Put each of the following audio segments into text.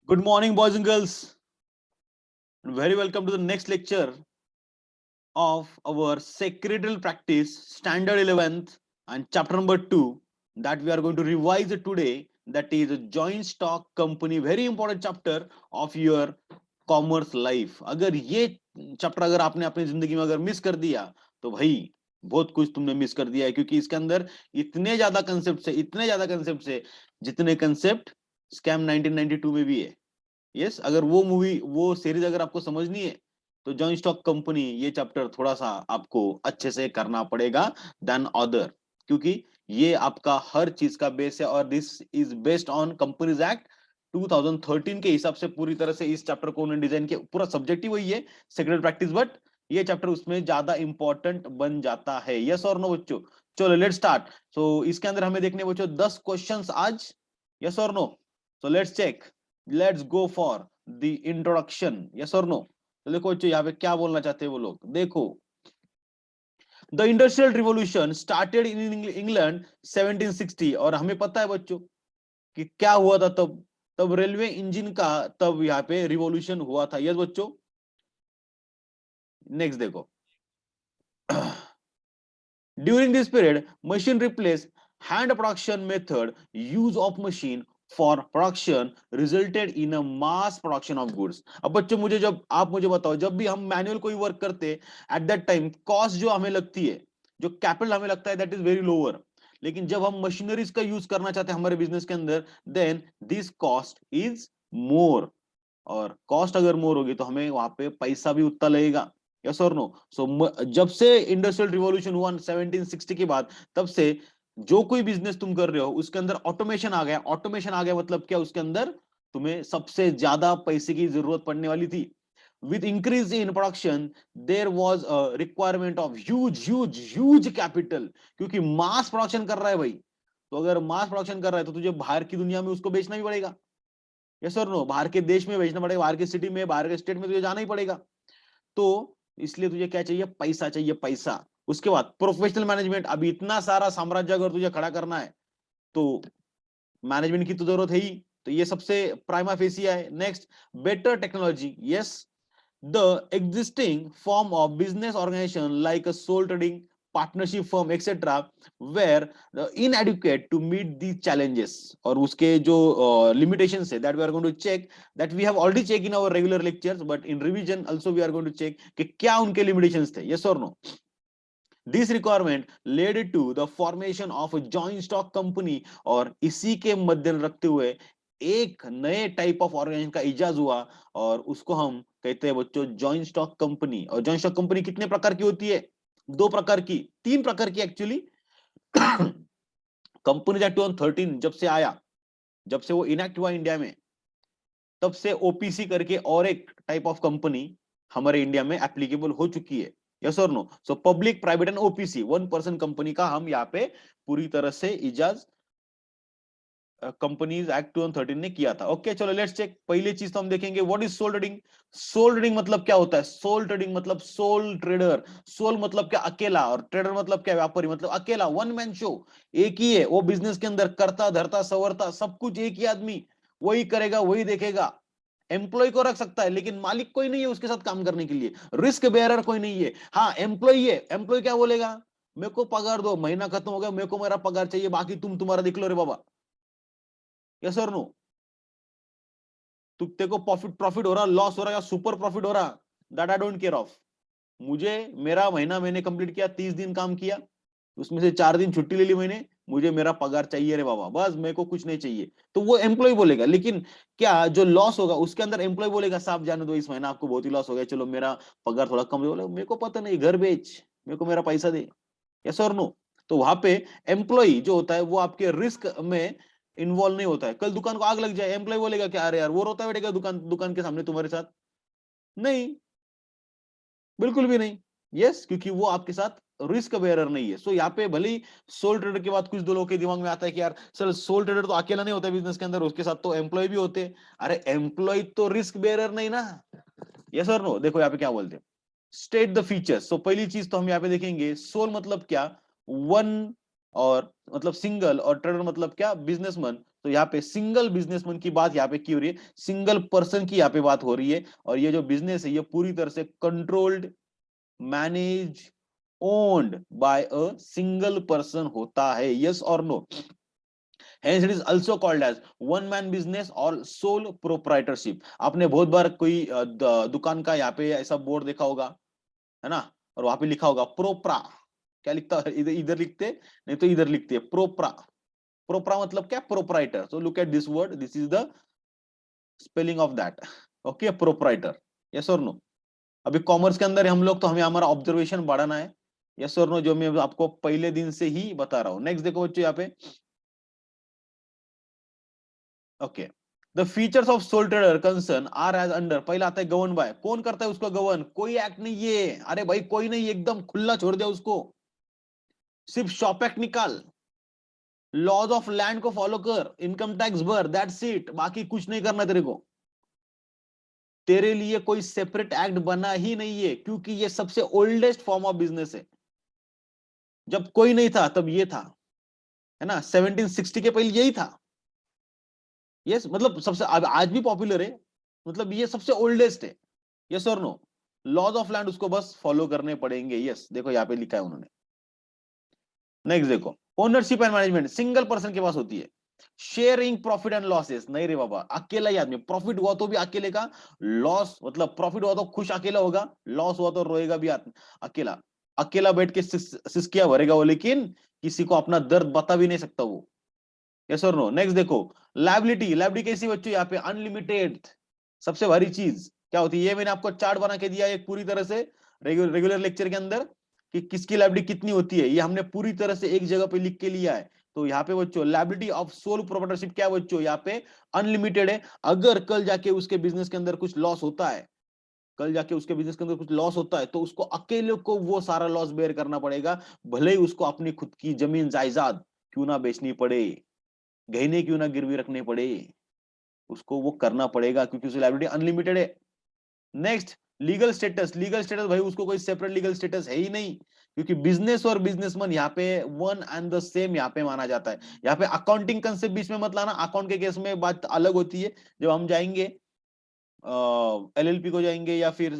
Good morning, boys and girls, and very welcome to the next lecture of our secretarial practice, standard 11th, and chapter number 2 that we are going to revise today. That is a joint stock company, very important chapter of your commerce life. अगर ये chapter अगर आपने अपनी जिंदगी में अगर miss कर दिया तो भाई बहुत कुछ तुमने मिस कर दिया है, क्योंकि इसके अंदर इतने ज्यादा कंसेप्ट है जितने कंसेप्ट स्कैम 1992 में भी है. यस, अगर वो मूवी वो सीरीज अगर आपको समझनी है तो जॉइंट स्टॉक कंपनी ये चैप्टर थोड़ा सा आपको अच्छे से करना पड़ेगा देन अदर, क्योंकि ये आपका हर चीज का बेस है और this is based on companies act 2013 के हिसाब से पूरी तरह से इस चैप्टर को उन्होंने डिजाइन किया. पूरा सब्जेक्ट ही वही है, सेक्रेटरी प्रैक्टिस, बट ये चैप्टर उसमें ज्यादा इंपॉर्टेंट बन जाता है. यस और नो बच्चों? चलो लेट्स स्टार्ट. सो इसके अंदर हमें देखने बच्चों 10 क्वेश्चंस आज. यस और no? So let's check. Let's go for the introduction. Yes और नो? तो देखो बच्चों यहाँ पे क्या बोलना चाहते हैं वो लोग. देखो, the industrial revolution started in England 1760. और हमें पता है बच्चों कि क्या हुआ था तब. तब रेलवे इंजन का तब यहाँ पे रिवॉल्यूशन हुआ था. यस बच्चों? नेक्स्ट देखो. During this period, machine replaced hand production method. Use of machine for production resulted in a mass production of goods. अब बच्चों मुझे जब आप मुझे बताओ, जब भी हम मैनुअल कोई वर्क करते एट दैट टाइम कॉस्ट जो हमें लगती है, जो कैपिटल हमें लगता है दैट इज वेरी लोअर. लेकिन जब हम मशीनरीज का यूज करना चाहते हैं हमारे बिजनेस के अंदर, then this cost is more. और कॉस्ट अगर मोर होगी तो हमें वहां पे पैसा भी उतना लगेगा. यस और नो? सो जब से इंडस्ट्रियल रिवॉल्यूशन हुआ 1760 के बाद, तब से जो कोई बिजनेस तुम कर रहे हो उसके अंदर ऑटोमेशन आ गया. ऑटोमेशन आ गया मतलब क्या? उसके अंदर तुम्हें सबसे ज्यादा पैसे की जरूरत पड़ने वाली थी. with increase in production there was a requirement of huge capital, क्योंकि मास प्रोडक्शन कर रहा है भाई. तो अगर मास प्रोडक्शन कर रहा है तो तुझे बाहर की दुनिया में उसको बेचना भी पड़ेगा. यस और नो? बाहर के देश में बेचना पड़ेगा, बाहर के सिटी में, बाहर के स्टेट में तुझे जाना ही पड़ेगा. तो इसलिए तुझे क्या चाहिए? पैसा चाहिए, पैसा. उसके बाद प्रोफेशनल मैनेजमेंट. अभी इतना सारा साम्राज्य अगर तुझे खड़ा करना है तो मैनेजमेंट की तो जरूरत है ही. तो ये सबसे प्राइमा फेसिया है. Next, better technology. Yes, the existing form of business organization like a sole trading, partnership firm, etc. were inadequate to meet these challenges. और उसके जो limitations है that we are going to check, that we have already checked in our regular lectures, but in revision also we are going to check कि क्या उनके limitations थे. Yes or no? This requirement led to the formation of a joint stock company. और इसी के मध्य रखते हुए एक नए टाइप ऑफ ऑर्गेनाइजेशन का इजाज हुआ और उसको हम कहते हैं बच्चों जॉइंट स्टॉक कंपनी. और जॉइंट स्टॉक कंपनी कितने प्रकार की होती है? दो प्रकार की, तीन प्रकार की एक्चुअली. कंपनी एक्ट 2013 जब से आया, जब से वो इनेक्ट हुआ इंडिया में, तब से ओपीसी करके और एक टाइप ऑफ कंपनी हमारे इंडिया में एप्लीकेबल हो चुकी है. यस और no? So public private and OPC, one person company का हम यहाँ पे पूरी तरह से इजाज कंपनीज एक्ट 2013 ने किया था. ओके चलो लेट्स चेक. पहली चीज तो हम देखेंगे what is sole trading. Sole trading मतलब क्या होता है? सोल ट्रेडिंग मतलब सोल ट्रेडर. सोल मतलब क्या? अकेला. और ट्रेडर मतलब क्या? व्यापारी. मतलब अकेला, वन मैन शो. एक ही है वो बिजनेस के अंदर, करता धरता सवरता सब कुछ एक ही आदमी, वही करेगा वही देखेगा. एम्प्लॉय को रख सकता है लेकिन मालिक कोई नहीं है उसके साथ काम करने के लिए. रिस्क बेयरर कोई नहीं है. हाँ एम्प्लॉय है. एम्प्लॉय क्या बोलेगा? मेरे को पगार दो, महीना खत्म हो गया, मेरे को मेरा पगार चाहिए, बाकी तुम तुम्हारा देख लो रे बाबा. यस और नो? तू तेरे को प्रॉफिट प्रॉफिट हो रहा, लॉस हो रहा या सुपर प्रॉफिट हो रहा, that I don't care of. मुझे मेरा महीना मैंने कंप्लीट किया, 30 दिन काम किया, उसमें से 4 दिन छुट्टी ले ली मैंने, मुझे मेरा पगार चाहिए रे बाबा, बस मेरे को कुछ नहीं चाहिए. तो वो एम्प्लॉय बोलेगा. लेकिन क्या जो लॉस होगा उसके अंदर एम्प्लॉय बोलेगा साहब जाने दो, इस महीना आपको बहुत ही लॉस हो गया, चलो मेरा पगार थोड़ा कम. बोले मेरे को पता नहीं, घर बेच, मेरे को मेरा पैसा दे. यस और नो? तो वहां पे एम्प्लॉय जो होता है वो आपके रिस्क में इन्वॉल्व नहीं होता है. कल दुकान को आग लग जाए, एम्प्लॉय बोलेगा क्या अरे यार वो रोता बैठेगा दुकान दुकान के सामने तुम्हारे साथ? नहीं, बिल्कुल भी नहीं. यस, क्योंकि वो आपके साथ रिस्क बेयरर नहीं है. सो यहाँ पे भले ही सोल ट्रेडर के बाद कुछ दो लोगों के दिमाग में आता है कि यार सर सोल ट्रेडर तो अकेला नहीं होता बिजनेस के अंदर, उसके साथ तो एम्प्लॉय भी होते हैं. अरे एम्प्लॉय तो रिस्क बेयरर नहीं ना. यस और नो? देखो यहाँ पे क्या बोलते हैं, स्टेट द फीचर्स. तो पहली चीज तो हम यहाँ पे देखेंगे सोल मतलब क्या, वन, और मतलब सिंगल, और ट्रेडर मतलब क्या, बिजनेसमैन. तो यहाँ पे सिंगल बिजनेसमैन की बात यहाँ पे की हो रही है, सिंगल पर्सन की यहाँ पे बात हो रही है। और ये जो बिजनेस है ये पूरी तरह से controlled, manage, owned by a single person होता है। यस और no? Hence it is also called as one man business और sole proprietorship। आपने बहुत बार कोई दुकान का यहाँ पे ऐसा बोर्ड देखा होगा, है ना, और वहां पे लिखा होगा प्रोप्रा। क्या लिखता है? इधर इधर लिखते, नहीं तो इधर लिखते हैं प्रोप्रा। प्रोप्रा मतलब क्या? Proprietor. So look at this word, this is the spelling of that. Okay, proprietor. Yes और नो? अभी कॉमर्स के अंदर हम लोग, तो हमें हमारा ऑब्जर्वेशन बढ़ाना है। यस और नो? जो मैं आपको पहले दिन से ही बता रहा हूँ। नेक्स्ट देखो बच्चों यहाँ पे, okay, the features of sole trader concern are as under. पहला आता है गवर्न बाय। कौन करता है उसको गवर्न? कोई एक्ट नहीं है, अरे भाई कोई नहीं, एकदम खुला छोड़ दिया उसको। सिर्फ शॉप एक्ट निकाल, लॉज ऑफ लैंड को फॉलो कर, इनकम टैक्स भर, दैट्स इट। बाकी कुछ नहीं करना तेरे को। तेरे लिए कोई सेपरेट एक्ट बना ही नहीं है, क्योंकि ये सबसे ओल्डेस्ट फॉर्म ऑफ बिजनेस है। जब कोई नहीं था तब ये था, है ना, 1760 के पहले यही था। यस, मतलब सबसे आज भी पॉपुलर है, मतलब ये सबसे ओल्डेस्ट है। यस और नो? लॉज ऑफ लैंड उसको बस फॉलो करने पड़ेंगे। यस, देखो यहाँ पे लिखा है उन्होंने। नेक्स्ट देखो, ownership and management single person के पास होती है। शेयरिंग प्रॉफिट एंड लॉसेस, नहीं रे बाबा, अकेला ही आदमी। प्रॉफिट हुआ तो भी अकेले का, लॉस मतलब प्रॉफिट हुआ तो खुश अकेला होगा, लॉस हुआ तो रोएगा भी अकेला। अकेला बैठ के सिसकिया भरेगा वो, लेकिन किसी को अपना दर्द बता भी नहीं सकता वो। यस और नो? नेक्स्ट देखो, लाइबिलिटी। लाइबिलिटी कैसी बच्चों? यहाँ पे अनलिमिटेड। सबसे भारी चीज क्या होती है? ये मैंने आपको चार्ट बना के दिया है एक पूरी तरह से रेगुलर लेक्चर के अंदर, कि किसकी लाइबिलिटी कितनी होती है, ये हमने पूरी तरह से एक जगह पे लिख के लिया है। तो यहाँ पे बच्चों लाइबिलिटी ऑफ सोल प्रोप्राइटरशिप क्या है बच्चों? यहाँ पे अनलिमिटेड है। अगर कल जाके उसके बिजनेस के अंदर कुछ लॉस होता है, कल जाके उसके बिजनेस के अंदर कुछ लॉस होता है, तो उसको अकेले को वो सारा लॉस बेयर करना पड़ेगा, भले ही उसको अपनी खुद की जमीन जायदाद क्यों ना बेचनी पड़े, गहने क्यों ना गिरवी रखने पड़े, उसको वो करना पड़ेगा, क्योंकि उसकी लायबिलिटी अनलिमिटेड है। Next, legal status. Legal status भाई उसको कोई सेपरेट लीगल स्टेटस है ही नहीं, क्योंकि बिजनेस और बिजनेसमैन यहाँ पे वन एंड द सेम यहाँ पे माना जाता है। यहाँ पे अकाउंटिंग कंसेप्ट बीच में मत लाना, अकाउंट के केस में बात अलग होती है। जब हम जाएंगे एलएलपी को जाएंगे, या फिर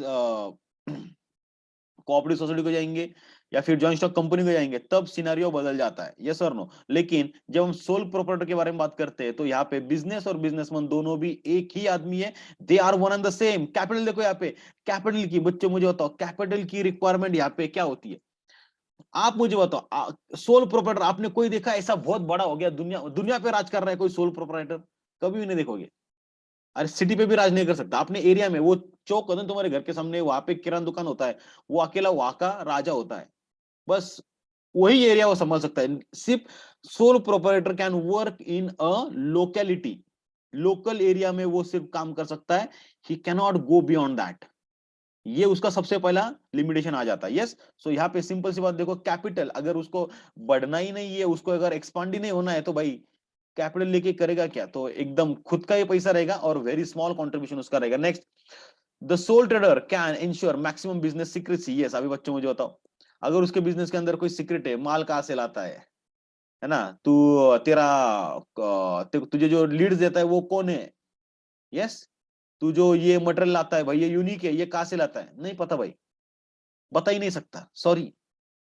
कोऑपरेटिव सोसाइटी को जाएंगे, या फिर जॉइंट स्टॉक कंपनी को जाएंगे, तब सिनेरियो बदल जाता है। यस और नो? लेकिन जब हम सोल प्रोप्राइटर के बारे में बात करते हैं, तो यहाँ पे बिजनेस और बिजनेसमैन दोनों भी एक ही आदमी है, they are one and the same. Capital देखो यहाँ पे, कैपिटल की बच्चों मुझे बताओ, कैपिटल की रिक्वायरमेंट यहाँ पे क्या होती है? आप मुझे बताओ, सोल प्रोप्राइटर आपने कोई देखा ऐसा बहुत बड़ा हो गया, दुनिया दुनिया पे राज कर रहा है कोई सोल प्रोप्राइटर? कभी भी नहीं देखोगे। अरे सिटी पे भी राज नहीं कर सकता, अपने एरिया में वो चौक होता है तुम्हारे घर के सामने, वहां पे किराना दुकान होता है, वो अकेला वहां का राजा होता है, बस वही एरिया वो संभाल सकता है। सिर्फ sole proprietor can work in a locality, local area में वो सिर्फ काम कर सकता है, ही कैनॉट गो बियॉन्ड दैट। ये उसका सबसे पहला लिमिटेशन आ जाता है। यस, सो यहाँ पे सिंपल सी बात देखो, कैपिटल अगर उसको बढ़ना ही नहीं है, उसको अगर एक्सपांड ही नहीं होना है, तो भाई कैपिटल लेके करेगा क्या? तो एकदम खुद का ही पैसा रहेगा और वेरी स्मॉल कंट्रीब्यूशन उसका रहेगा। Next, the soul trader can ensure maximum business secrecy. Yes, अभी बच्चों मुझे बताओ, अगर उसके बिजनेस के अंदर कोई सीक्रेट है, माल कहाँ से लाता है ना, तू तेरा तुझे जो लीड्स देता है वो कौन है? यस, तू जो ये मटेरियल लाता है भाई, ये यूनिक है, ये कहाँ से लाता है? नहीं पता भाई, बता ही नहीं सकता, सॉरी।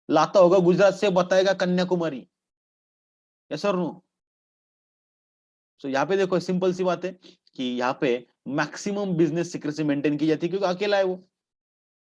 लाता होगा गुजरात से, बताएगा Kanyakumari. Yes sir no? So यहाँ पे देखो सिंपल सी बात है कि यहाँ पे मैक्सिमम बिजनेस सीक्रेसी मेंटेन की जाती है, क्योंकि अकेला है वो।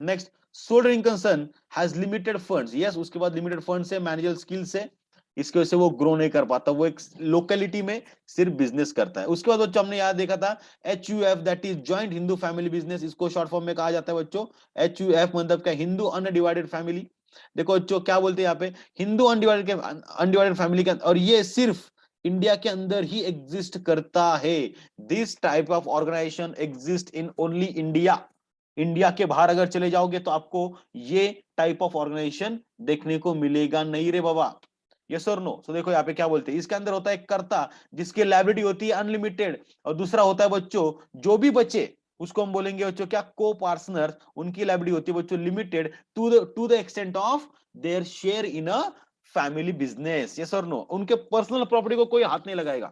Next, sold in concern has limited funds. Yes, उसके बाद लिमिटेड फंड्स है, मैनेजर स्किल्स है, इसकी वजह से वो ग्रो नहीं कर पाता, वो एक लोकेलिटी में सिर्फ बिजनेस करता है। उसके बाद बच्चों हमने याद देखा था HUF, that is joint Hindu family business, इसको शॉर्ट फॉर्म में कहा जाता है बच्चों HUF, मतलब क्या? Hindu undivided family. देखो बच्चों क्या बोलते हैं यहाँ पे, हिंदू अनडिवाइडेड फैमिली के, और ये सिर्फ इंडिया के अंदर ही एग्जिस्ट करता है। This type of organisation exist in only India. India के बाहर अगर चले जाओगे तो आपको ये टाइप ऑफ ऑर्गेनाइजेशन देखने को मिलेगा नहीं रे बाबा। यस और नो? तो देखो यहाँ पे क्या बोलते हैं, इसके अंदर होता है कर्ता जिसकी लायबिलिटी होती है अनलिमिटेड, और दूसरा होता है बच्चों जो भी बचे उसको हम बोलेंगे बच्चों क्या? को पार्टनर। उनकी लायबिलिटी होती है बच्चों limited to the extent of their share in a family business. Yes और नो? उनके पर्सनल प्रॉपर्टी को कोई हाथ नहीं लगाएगा।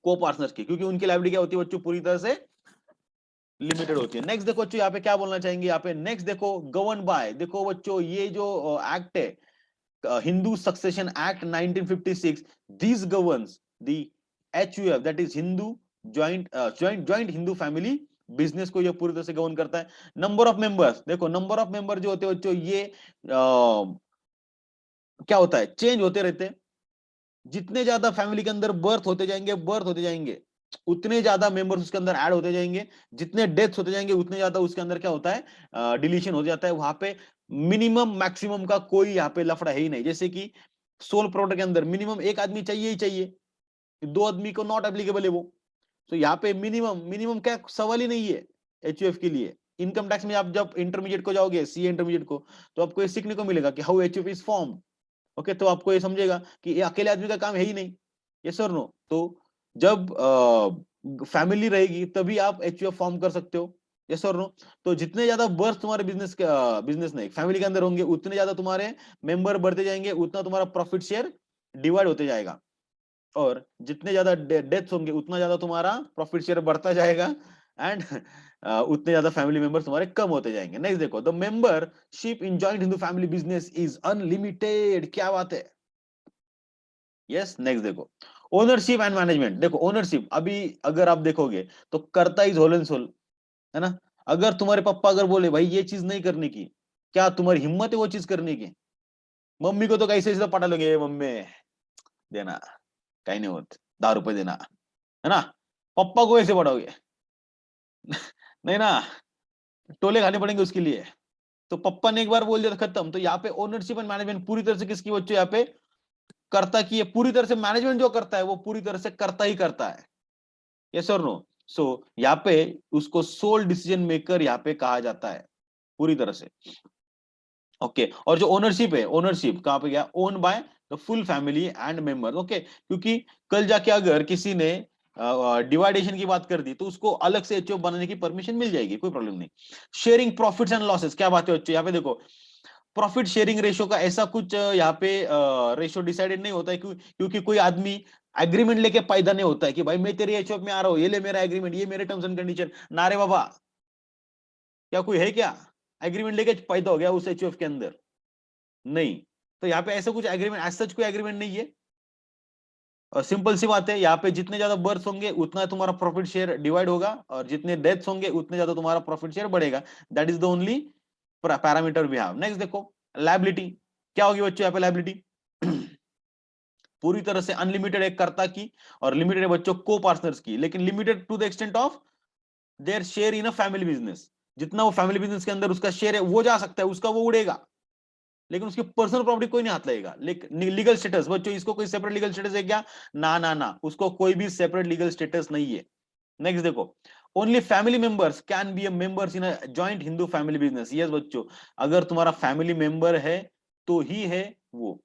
को पार्टनर्स की, क्योंकि उनकी लाइबिलिटी क्या होती है बच्चों, पूरी तरह से लिमिटेड होती है। नेक्स्ट देखो बच्चों, यहाँ पे क्या बोलना चाहेंगे, यहाँ पे नेक्स्ट देखो गवर्न बाय, देखो बच्चों ये जो एक्ट है, Hindu succession act 1956, this governs the HUF, that is Hindu joint Hindu family business को ये पूरी तरह से गवर्न करता है। नंबर ऑफ मेंबर्स, देखो नंबर ऑफ मेंबर जो होते हैं बच्चों, ये क्या होता है, चेंज होते रहते हैं। जितने ज्यादा फैमिली के अंदर बर्थ होते जाएंगे, उतने ज्यादा मेंबर्स उसके अंदर ऐड होते जाएंगे। जितने डेथ्स होते जाएंगे उतने ज्यादा उसके अंदर क्या होता है, डिलीशन हो जाता है। वहां पे मिनिमम मैक्सिमम का कोई यहाँ पे लफड़ा है ही नहीं। जैसे कि सोल प्रोडक्ट के अंदर मिनिमम एक आदमी चाहिए ही चाहिए, दो आदमी को नॉट एप्लीकेबल है वो। तो यहाँ पे मिनिमम मिनिमम क्या सवाल ही नहीं है HUF के लिए। इनकम टैक्स में आप जब इंटरमीडिएट को जाओगे, CA इंटरमीडिएट को, तो आपको ये सीखने को मिलेगा कि how HUF is form. Okay, तो आपको ये समझेगा कि ये अकेले आदमी का काम है ही नहीं। यस और नो। तो जब फैमिली रहेगी तभी आप HUF फॉर्म कर सकते हो। यस और नो। तो जितने ज्यादा बर्थ तुम्हारे बिजनेस नहीं फैमिली के अंदर होंगे, उतने ज्यादा तुम्हारे मेंबर बढ़ते जाएंगे, उतना तुम्हारा प्रॉफिट शेयर डिवाइड होते जाएगा। और जितने ज्यादा डेथ्स होंगे उतना ज्यादा तुम्हारा प्रॉफिट शेयर बढ़ता जाएगा। एंड उतने ज्यादा फैमिली मेंबर्स तुम्हारे कम होते जाएंगे। नेक्स्ट देखो, the membership in joint Hindu family business is unlimited. क्या बात है। यस, नेक्स्ट देखो, ओनरशिप एंड मैनेजमेंट। देखो ओनरशिप, अभी अगर आप देखोगे तो कर्ता इज होल एंड सोल, है ना। अगर तुम्हारे पापा अगर बोले भाई ये चीज नहीं करने की, क्या तुम्हारी हिम्मत है वो चीज करने की? मम्मी को तो कैसे सीधा पटा लोगे, मम्मी देना, कहीं नहीं होत, 10 रुपए देना, है ना। पप्पा को ऐसे पढ़ाओगे? नहीं ना, टोले खाने पड़ेंगे उसके लिए। तो पप्पा ने एक बार बोल दिया तो खत्म। तो यहाँ पे ओनरशिप एंड मैनेजमेंट पूरी तरह से किसकी बच्चों, यहाँ पे कर्ता की है। पूरी तरह से मैनेजमेंट जो करता है वो पूरी तरह से कर्ता ही करता है। यस और नो। सो यहाँ पे उसको सोल डिसीजन मेकर यहाँ पे कहा जाता है पूरी तरह से। ओके, और जो ओनरशिप है, ओनरशिप कहाँ पे गया, own by the full family and member. Okay, क्योंकि कल जाके अगर किसी ने डिवाइडेशन की बात कर दी तो उसको अलग से HUF बनाने की परमिशन मिल जाएगी, कोई प्रॉब्लम नहीं। शेयरिंग प्रॉफिट्स एंड लॉसेस, क्या बात है बच्चों, यहाँ पे देखो प्रॉफिट शेयरिंग रेशो का ऐसा कुछ यहाँ पे रेशो डिसाइडेड नहीं होता है, क्योंकि कोई आदमी एग्रीमेंट लेके पैदा नहीं होता है कि भाई मैं तेरे HUF में आ रहा हूँ, ये ले मेरा एग्रीमेंट, ये मेरे टर्म्स एंड कंडीशन। नारे बाबा, क्या कोई है क्या एग्रीमेंट लेके पैदा हो गया उस HUF के अंदर? नहीं। तो यहाँ पे ऐसा कुछ एग्रीमेंट, एज सच कोई एग्रीमेंट नहीं है। और सिंपल सी बात है, यहाँ पे जितने ज्यादा बर्थ होंगे उतना तुम्हारा प्रॉफिट शेयर डिवाइड होगा, और जितने डेथ्स होंगे उतने ज्यादा तुम्हारा प्रॉफिट शेयर बढ़ेगा। That is the only parameter we have. Next देखो, लायबिलिटी क्या होगी बच्चों, यहाँ पे लायबिलिटी पूरी तरह से अनलिमिटेड है कर्ता की, और लिमिटेड है बच्चों को पार्टनर्स की, लेकिन limited to the extent of their share in a family business. जितना वो फैमिली बिजनेस के अंदर उसका शेयर है वो जा सकता है, उसका वो उड़ेगा, लेकिन उसकी पर्सनल प्रॉपर्टी कोई नहीं हाथ लगेगा। लेकिन लीगल स्टेटस बच्चों, इसको कोई सेपरेट लीगल स्टेटस है क्या? ना ना ना, उसको कोई भी सेपरेट लीगल स्टेटस नहीं है। नेक्स्ट देखो, only family members can be a members in a joint Hindu family business. Yes बच्चों, अगर तुम्हारा फैमिली मेंबर है तो ही है वो।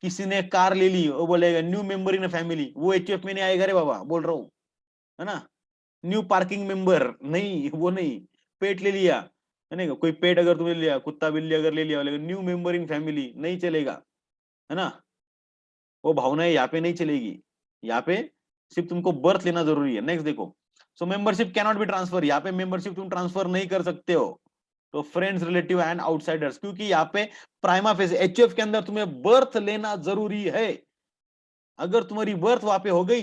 किसी ने कार ले ली, वो बोलेगा new member in a family, वो HUF में नहीं आएगा रे बाबा, बोल रहा हूं, है ना। न्यू पार्किंग मेंबर नहीं, वो नहीं। पेट ले लिया, है ना, कोई पेट अगर तुमने लिया, कुत्ता बिल्ली अगर ले लिया, लेकिन न्यू मेंबर इन फैमिली नहीं चलेगा, है ना। वो भावनाएं यहाँ पे नहीं चलेगी। यहाँ पे सिर्फ तुमको बर्थ लेना जरूरी है। नेक्स्ट देखो, सो मेंबरशिप कैनॉट बी ट्रांसफर, यहाँ पे मेंबरशिप तुम ट्रांसफर नहीं कर सकते हो। तो फ्रेंड्स, रिलेटिव एंड आउटसाइडर्स, क्योंकि यहाँ पे प्राइमा फेस HUF के अंदर तुम्हें बर्थ लेना जरूरी है। अगर तुम्हारी बर्थ वहां पे हो गई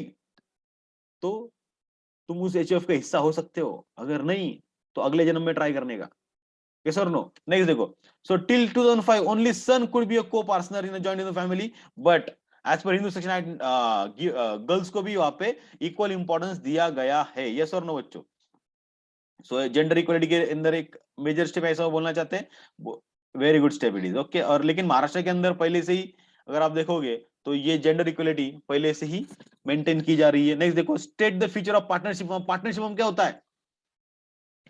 तो तुम उस HUF का हिस्सा हो सकते हो, अगर नहीं तो अगले जन्म में ट्राई करने का। Yes or no? Next देखो, so till 2005 only son could be a co-partner in a joint in the family, but as per Hindu section Act, girls को भी वहां पे इक्वल इंपॉर्टेंस दिया गया है। यस और नो बच्चों? सो जेंडर इक्वलिटी के अंदर एक मेजर स्टेप ऐसा बोलना चाहते हैं, very good step it is. Okay, और लेकिन महाराष्ट्र के अंदर पहले से ही अगर आप देखोगे तो ये जेंडर इक्वलिटी पहले से ही मेंटेन की जा रही है। नेक्स्ट देखो, state the feature of partnership. Partnership क्या होता है?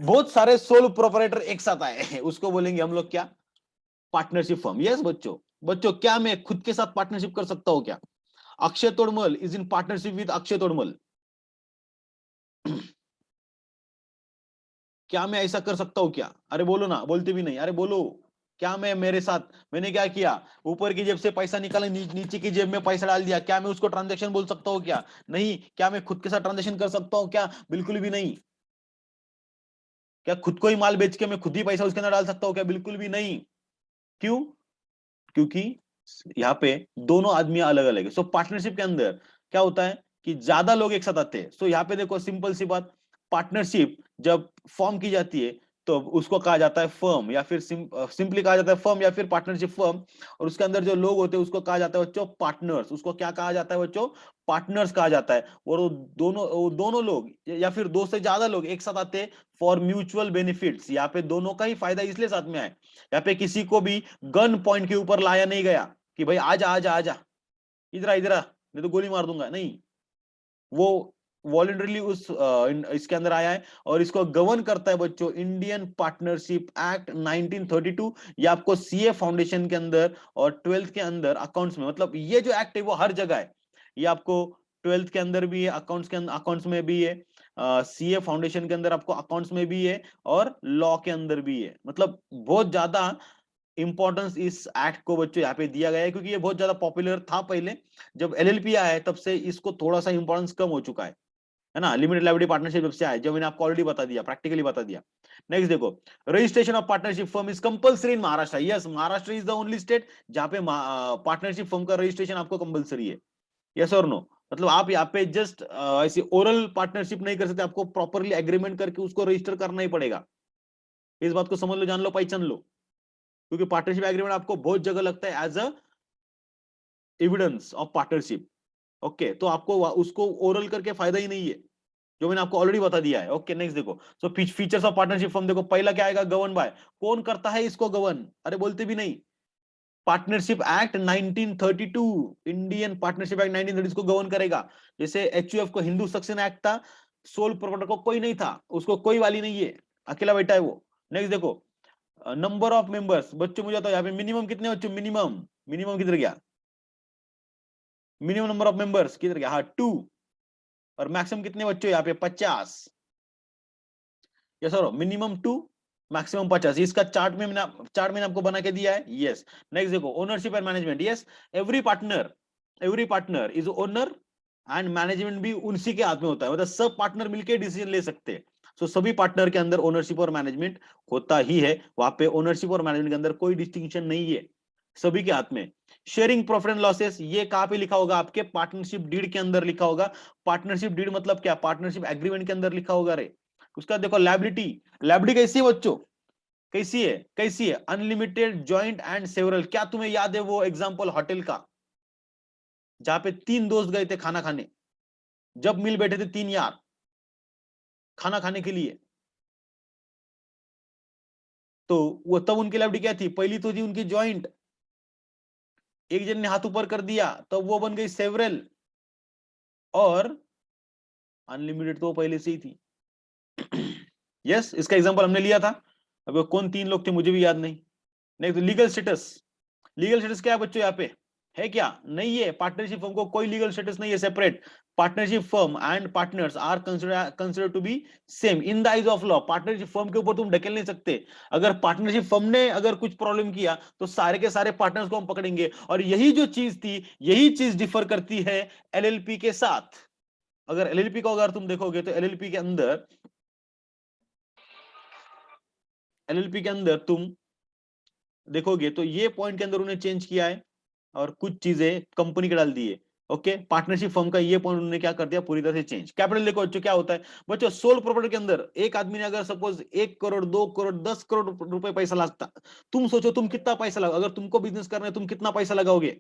बहुत सारे सोल प्रोपराइटर एक साथ आए हैं, उसको बोलेंगे हम लोग क्या? Partnership firm. यस बच्चों, बच्चों क्या मैं खुद के साथ पार्टनरशिप कर सकता हूं क्या? Akshay Todmal is in partnership with Akshay Todmal. क्या मैं ऐसा कर सकता हूं क्या? अरे बोलो ना, बोलते भी नहीं, अरे बोलो। क्या मैं मेरे साथ मैंने क्या किया, ऊपर की जेब से पैसा निकाला, नीचे की जेब में पैसा डाल दिया, क्या मैं उसको ट्रांजैक्शन बोल सकता हूँ क्या? नहीं। क्या मैं खुद के साथ ट्रांजैक्शन कर सकता हूँ क्या? बिल्कुल भी नहीं। क्या खुद को ही माल बेच के मैं खुद ही पैसा उसके अंदर डाल सकता हूँ क्या? बिल्कुल भी नहीं। क्यों? क्योंकि यहाँ पे दोनों आदमी अलग अलग है। सो पार्टनरशिप के अंदर क्या होता है कि ज्यादा लोग एक साथ आते हैं। सो यहाँ पे देखो सिंपल सी बात, पार्टनरशिप जब फॉर्म की जाती है तो उसको कहा जाता है फर्म, या फिर सिंपली कहा जाता है फर्म, या फिर पार्टनरशिप फर्म। और उसके अंदर जो लोग होते हैं उसको कहा जाता है बच्चों पार्टनर्स। उसको क्या कहा जाता है बच्चों? पार्टनर्स कहा जाता है। और वो दोनों लोग या फिर दो से ज्यादा लोग एक साथ आते हैं फॉर म्यूचुअल बेनिफिट्स। यहाँ पे दोनों का ही फायदा इसलिए साथ में आए। यहाँ पे किसी को भी गन पॉइंट के ऊपर लाया नहीं गया कि भाई आजा आजा आजा, इधर इधर, नहीं तो गोली मार दूंगा, नहीं। वो वॉलंटरली इसके अंदर आया है। और इसको गवर्न करता है बच्चों इंडियन पार्टनरशिप एक्ट 1932। ये आपको सीए फाउंडेशन के अंदर और ट्वेल्थ के अंदर अकाउंट्स में, मतलब ये जो एक्ट है वो हर जगह है। ये आपको ट्वेल्थ के अंदर भी है, अकाउंट्स के अंदर, अकाउंट्स में भी है, सीए फाउंडेशन के अंदर आपको अकाउंट्स में भी है, और लॉ के अंदर भी है। मतलब बहुत ज्यादा इंपॉर्टेंस इस एक्ट को बच्चों यहाँ पे दिया गया है, क्योंकि ये बहुत ज्यादा पॉपुलर था पहले। जब एलएलपी आया है तब से इसको थोड़ा सा इंपॉर्टेंस कम हो चुका है ना। लिमिटेड लायबिलिटी पार्टनरशिप जब से आया, जब मैंने आपको ऑलरेडी बता दिया, प्रैक्टिकली बता दिया। नेक्स्ट देखो, registration of partnership firm is compulsory in Maharashtra. Yes, Maharashtra is the only state जहां पे पार्टनरशिप फर्म का रजिस्ट्रेशन आपको कंपलसरी है। यस और नो? मतलब आप यहाँ पे जस्ट ऐसे ओरल पार्टनरशिप नहीं कर सकते, आपको प्रॉपरली एग्रीमेंट करके उसको रजिस्टर करना ही पड़ेगा। इस बात को समझ लो, जान लो, पहचान लो। क्योंकि पार्टनरशिप एग्रीमेंट आपको बहुत जगह लगता है as a evidence of partnership. Okay, तो आपको उसको ओरल करके फायदा ही नहीं है, जो मैंने आपको ऑलरेडी बता दिया है। ओके, नेक्स्ट देखो, सो फीचर्स ऑफ पार्टनरशिप फर्म देखो, पहला क्या आएगा? Govern by. कौन करता है इसको गवर्न? अरे बोलते भी नहीं। Partnership act 1932, Indian partnership act 1930 को गवर्न करेगा। जैसे एचयूएफ को हिंदू सक्सेशन एक्ट था, सोल प्रोप्राइटर को कोई नहीं था, उसको कोई वाली नहीं है, अकेला बैठा है वो। नेक्स्ट देखो, नंबर ऑफ मेंबर्स। बच्चों मुझे बताओ यहाँ पे मिनिमम कितने बच्चों? मिनिमम मिनिमम किधर गया? मिनिमम नंबर ऑफ मेंबर्स किधर गया? हाँ, 2। और मैक्सिमम कितने बच्चों यहाँ पे? 50। Yes sir, minimum 2, maximum 50। इसका चार्ट मैंने आपको बना के दिया है। यस। नेक्स्ट देखो, ownership and management. Yes, every partner is owner, and management भी उसी के हाथ में होता है। मतलब सब पार्टनर मिलकर डिसीजन ले सकते हैं। सो सभी पार्टनर के अंदर ओनरशिप और मैनेजमेंट होता ही है। वहां पे ओनरशिप और मैनेजमेंट के अंदर कोई डिस्टिंक्शन नहीं है, सभी के हाथ में। शेयरिंग प्रॉफिट एंड लॉसेस, ये कहां पे लिखा होगा? आपके पार्टनरशिप डीड के अंदर लिखा होगा। पार्टनरशिप डीड मतलब क्या? पार्टनरशिप एग्रीमेंट के अंदर लिखा होगा रे। उसका देखो, लायबिलिटी। लायबिलिटी कैसी है बच्चों? कैसी है? कैसी है? Unlimited, joint and several. क्या तुम्हें याद है वो एग्जांपल होटल का, जहां पे 3 दोस्त गए थे खाना खाने, जब मिल बैठे थे 3 यार खाना खाने के लिए, तो वो तब उनकी लायबिलिटी क्या थी? पहली तो थी उनकी जॉइंट, एक जन ने हाथ ऊपर कर दिया तो वो बन गई सेवरल, और अनलिमिटेड तो पहले से ही थी। यस, इसका एग्जांपल हमने लिया था। अब वो कौन 3 लोग थे मुझे भी याद नहीं। Next, legal status. Legal status क्या है बच्चों? यहाँ पे है क्या? नहीं है। पार्टनरशिप फर्म को कोई लीगल स्टेटस नहीं है separate. Partnership firm and partners are consider to be same in the eyes of law. Partnership firm के ऊपर तुम ढकेल नहीं सकते। अगर पार्टनरशिप फर्म ने अगर कुछ प्रॉब्लम किया तो सारे के सारे पार्टनर्स को हम पकड़ेंगे। और यही जो चीज थी, यही चीज डिफर करती है एलएलपी के साथ। अगर एलएलपी को अगर तुम देखोगे तो एलएलपी के अंदर तुम देखोगे तो ये पॉइंट के अंदर उन्हें चेंज किया है, और कुछ चीजें कंपनी के डाल दी है। ओके, पार्टनरशिप फर्म का ये पॉइंट उन्होंने क्या कर दिया? पूरी तरह से चेंज। कैपिटल देखो बच्चों क्या होता है? बच्चों सोल प्रोप्राइटर के अंदर एक आदमी ने अगर सपोज 1 करोड़, 2 करोड़, 10 करोड़ रुपए पैसा लगता, तुम सोचो तुम कितना पैसा लगा? अगर तुमको बिजनेस करना है तुम कितना पैसा लगाओगे?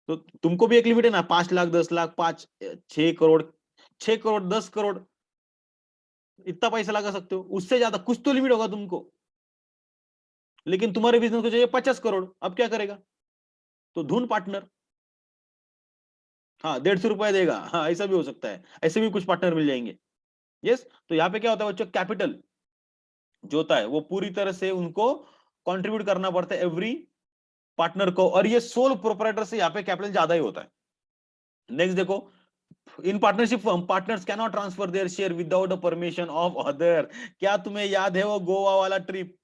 तो तुमको भी एक लिमिट है ना, 5 लाख, 10 लाख, 5, 6 करोड़, 6 करोड़, 10 करोड़, इतना पैसा लगा सकते हो। उससे ज्यादा कुछ तो लिमिट होगा तुमको। लेकिन तुम्हारे बिजनेस को चाहिए 50 करोड़, अब क्या करेगा? तो धुन पार्टनर। हाँ, 150 रुपया देगा, हाँ ऐसा भी हो सकता है, ऐसे भी कुछ पार्टनर मिल जाएंगे। यस, तो यहाँ पे क्या होता है बच्चों? कैपिटल जो होता है वो पूरी तरह से उनको कंट्रीब्यूट करना पड़ता है एवरी पार्टनर को, और ये सोल प्रोपराइटर से यहाँ पे कैपिटल ज्यादा ही होता है। नेक्स्ट देखो, in partnership firm partners can not transfer their share without a permission of other. क्या तुम्हें याद है वो गोवा वाला ट्रिप?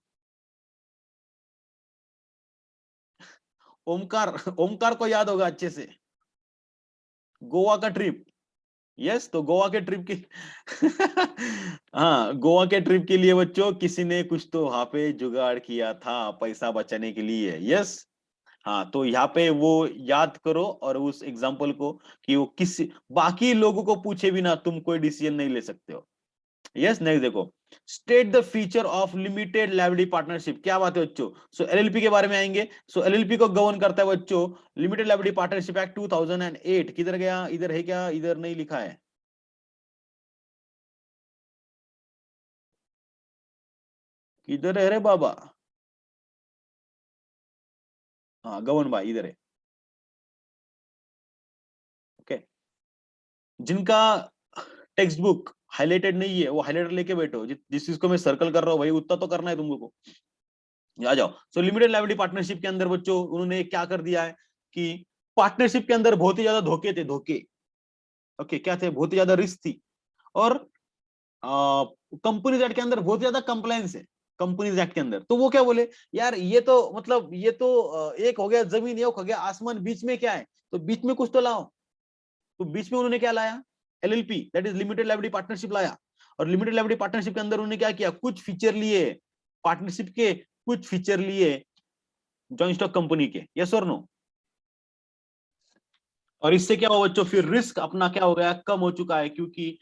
ओमकार, ओमकार को याद होगा अच्छे से, गोवा का ट्रिप। यस, तो गोवा के ट्रिप की हाँ, गोवा के ट्रिप के लिए बच्चों किसी ने कुछ तो वहां पे जुगाड़ किया था पैसा बचाने के लिए। यस। हाँ, तो यहाँ पे वो याद करो और उस एग्जाम्पल को, कि वो किस बाकी लोगों को पूछे बिना तुम कोई डिसीजन नहीं ले सकते हो। यस, नेक्स्ट देखो, state the feature of limited liability partnership. क्या बात है बच्चों? सो एलएलपी के बारे में आएंगे। सो एलएलपी को गवर्न करता है बच्चों लिमिटेड लाइबिलिटी पार्टनरशिप एक्ट 2008। किधर गया? इधर है क्या? इधर नहीं लिखा है, किधर है रे बाबा? हाँ, गवर्न बाय इधर है। ओके, जिनका टेक्स्ट बुक हाईलाइटेड नहीं है वो हाईलाइटर लेके बैठो। जिस चीज को मैं सर्कल कर रहा हूँ भाई उतना तो करना है तुम लोगों को। आ जाओ। सो लिमिटेड लाइबिलिटी पार्टनरशिप के अंदर बच्चों उन्होंने क्या कर दिया है कि पार्टनरशिप के अंदर बहुत ही ज्यादा धोखे थे, धोखे। ओके, क्या थे? बहुत ही ज्यादा रिस्क थी। और कंपनीज एक्ट के अंदर बहुत ज्यादा कंप्लायंस है। कंपनीज एक्ट के अंदर तो वो क्या बोले, यार ये तो मतलब ये तो एक हो गया जमीन, एक हो गया आसमान, बीच में क्या है? तो बीच में कुछ तो लाओ। तो बीच में उन्होंने क्या लाया? LLP, that is limited liability partnership लाया। और लिमिटेड लाइबिलिटी पार्टनरशिप के अंदर उन्होंने क्या किया? कुछ फीचर लिए पार्टनरशिप के, कुछ फीचर लिए जॉइंट स्टॉक कंपनी के। यस और नो? और इससे क्या हुआ बच्चों? फिर रिस्क अपना क्या हो गया? कम हो चुका है, क्योंकि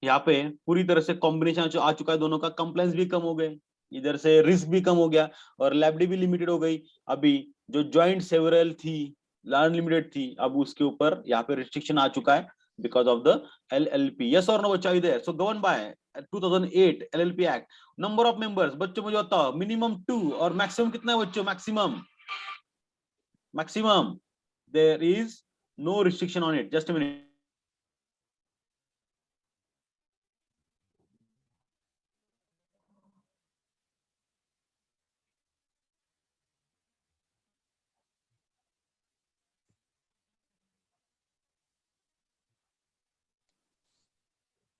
यहाँ पे पूरी तरह से कॉम्बिनेशन जो आ चुका है दोनों का, कंप्लायंस भी कम हो गए, इधर से रिस्क भी कम हो गया, और लायबिलिटी भी लिमिटेड हो गई। अभी जो ज्वाइंट सेवरल थी, अनलिमिटेड थी, अब उसके ऊपर यहाँ पे रिस्ट्रिक्शन आ चुका है because of the LLP. Yes और नो बच्चा? इधर so govern by 2008 LLP act. Number of members बच्चों मुझे बताओ, मिनिमम 2 और मैक्सिमम कितना है बच्चों? Maximum, maximum there is no restriction on it. Just a minute.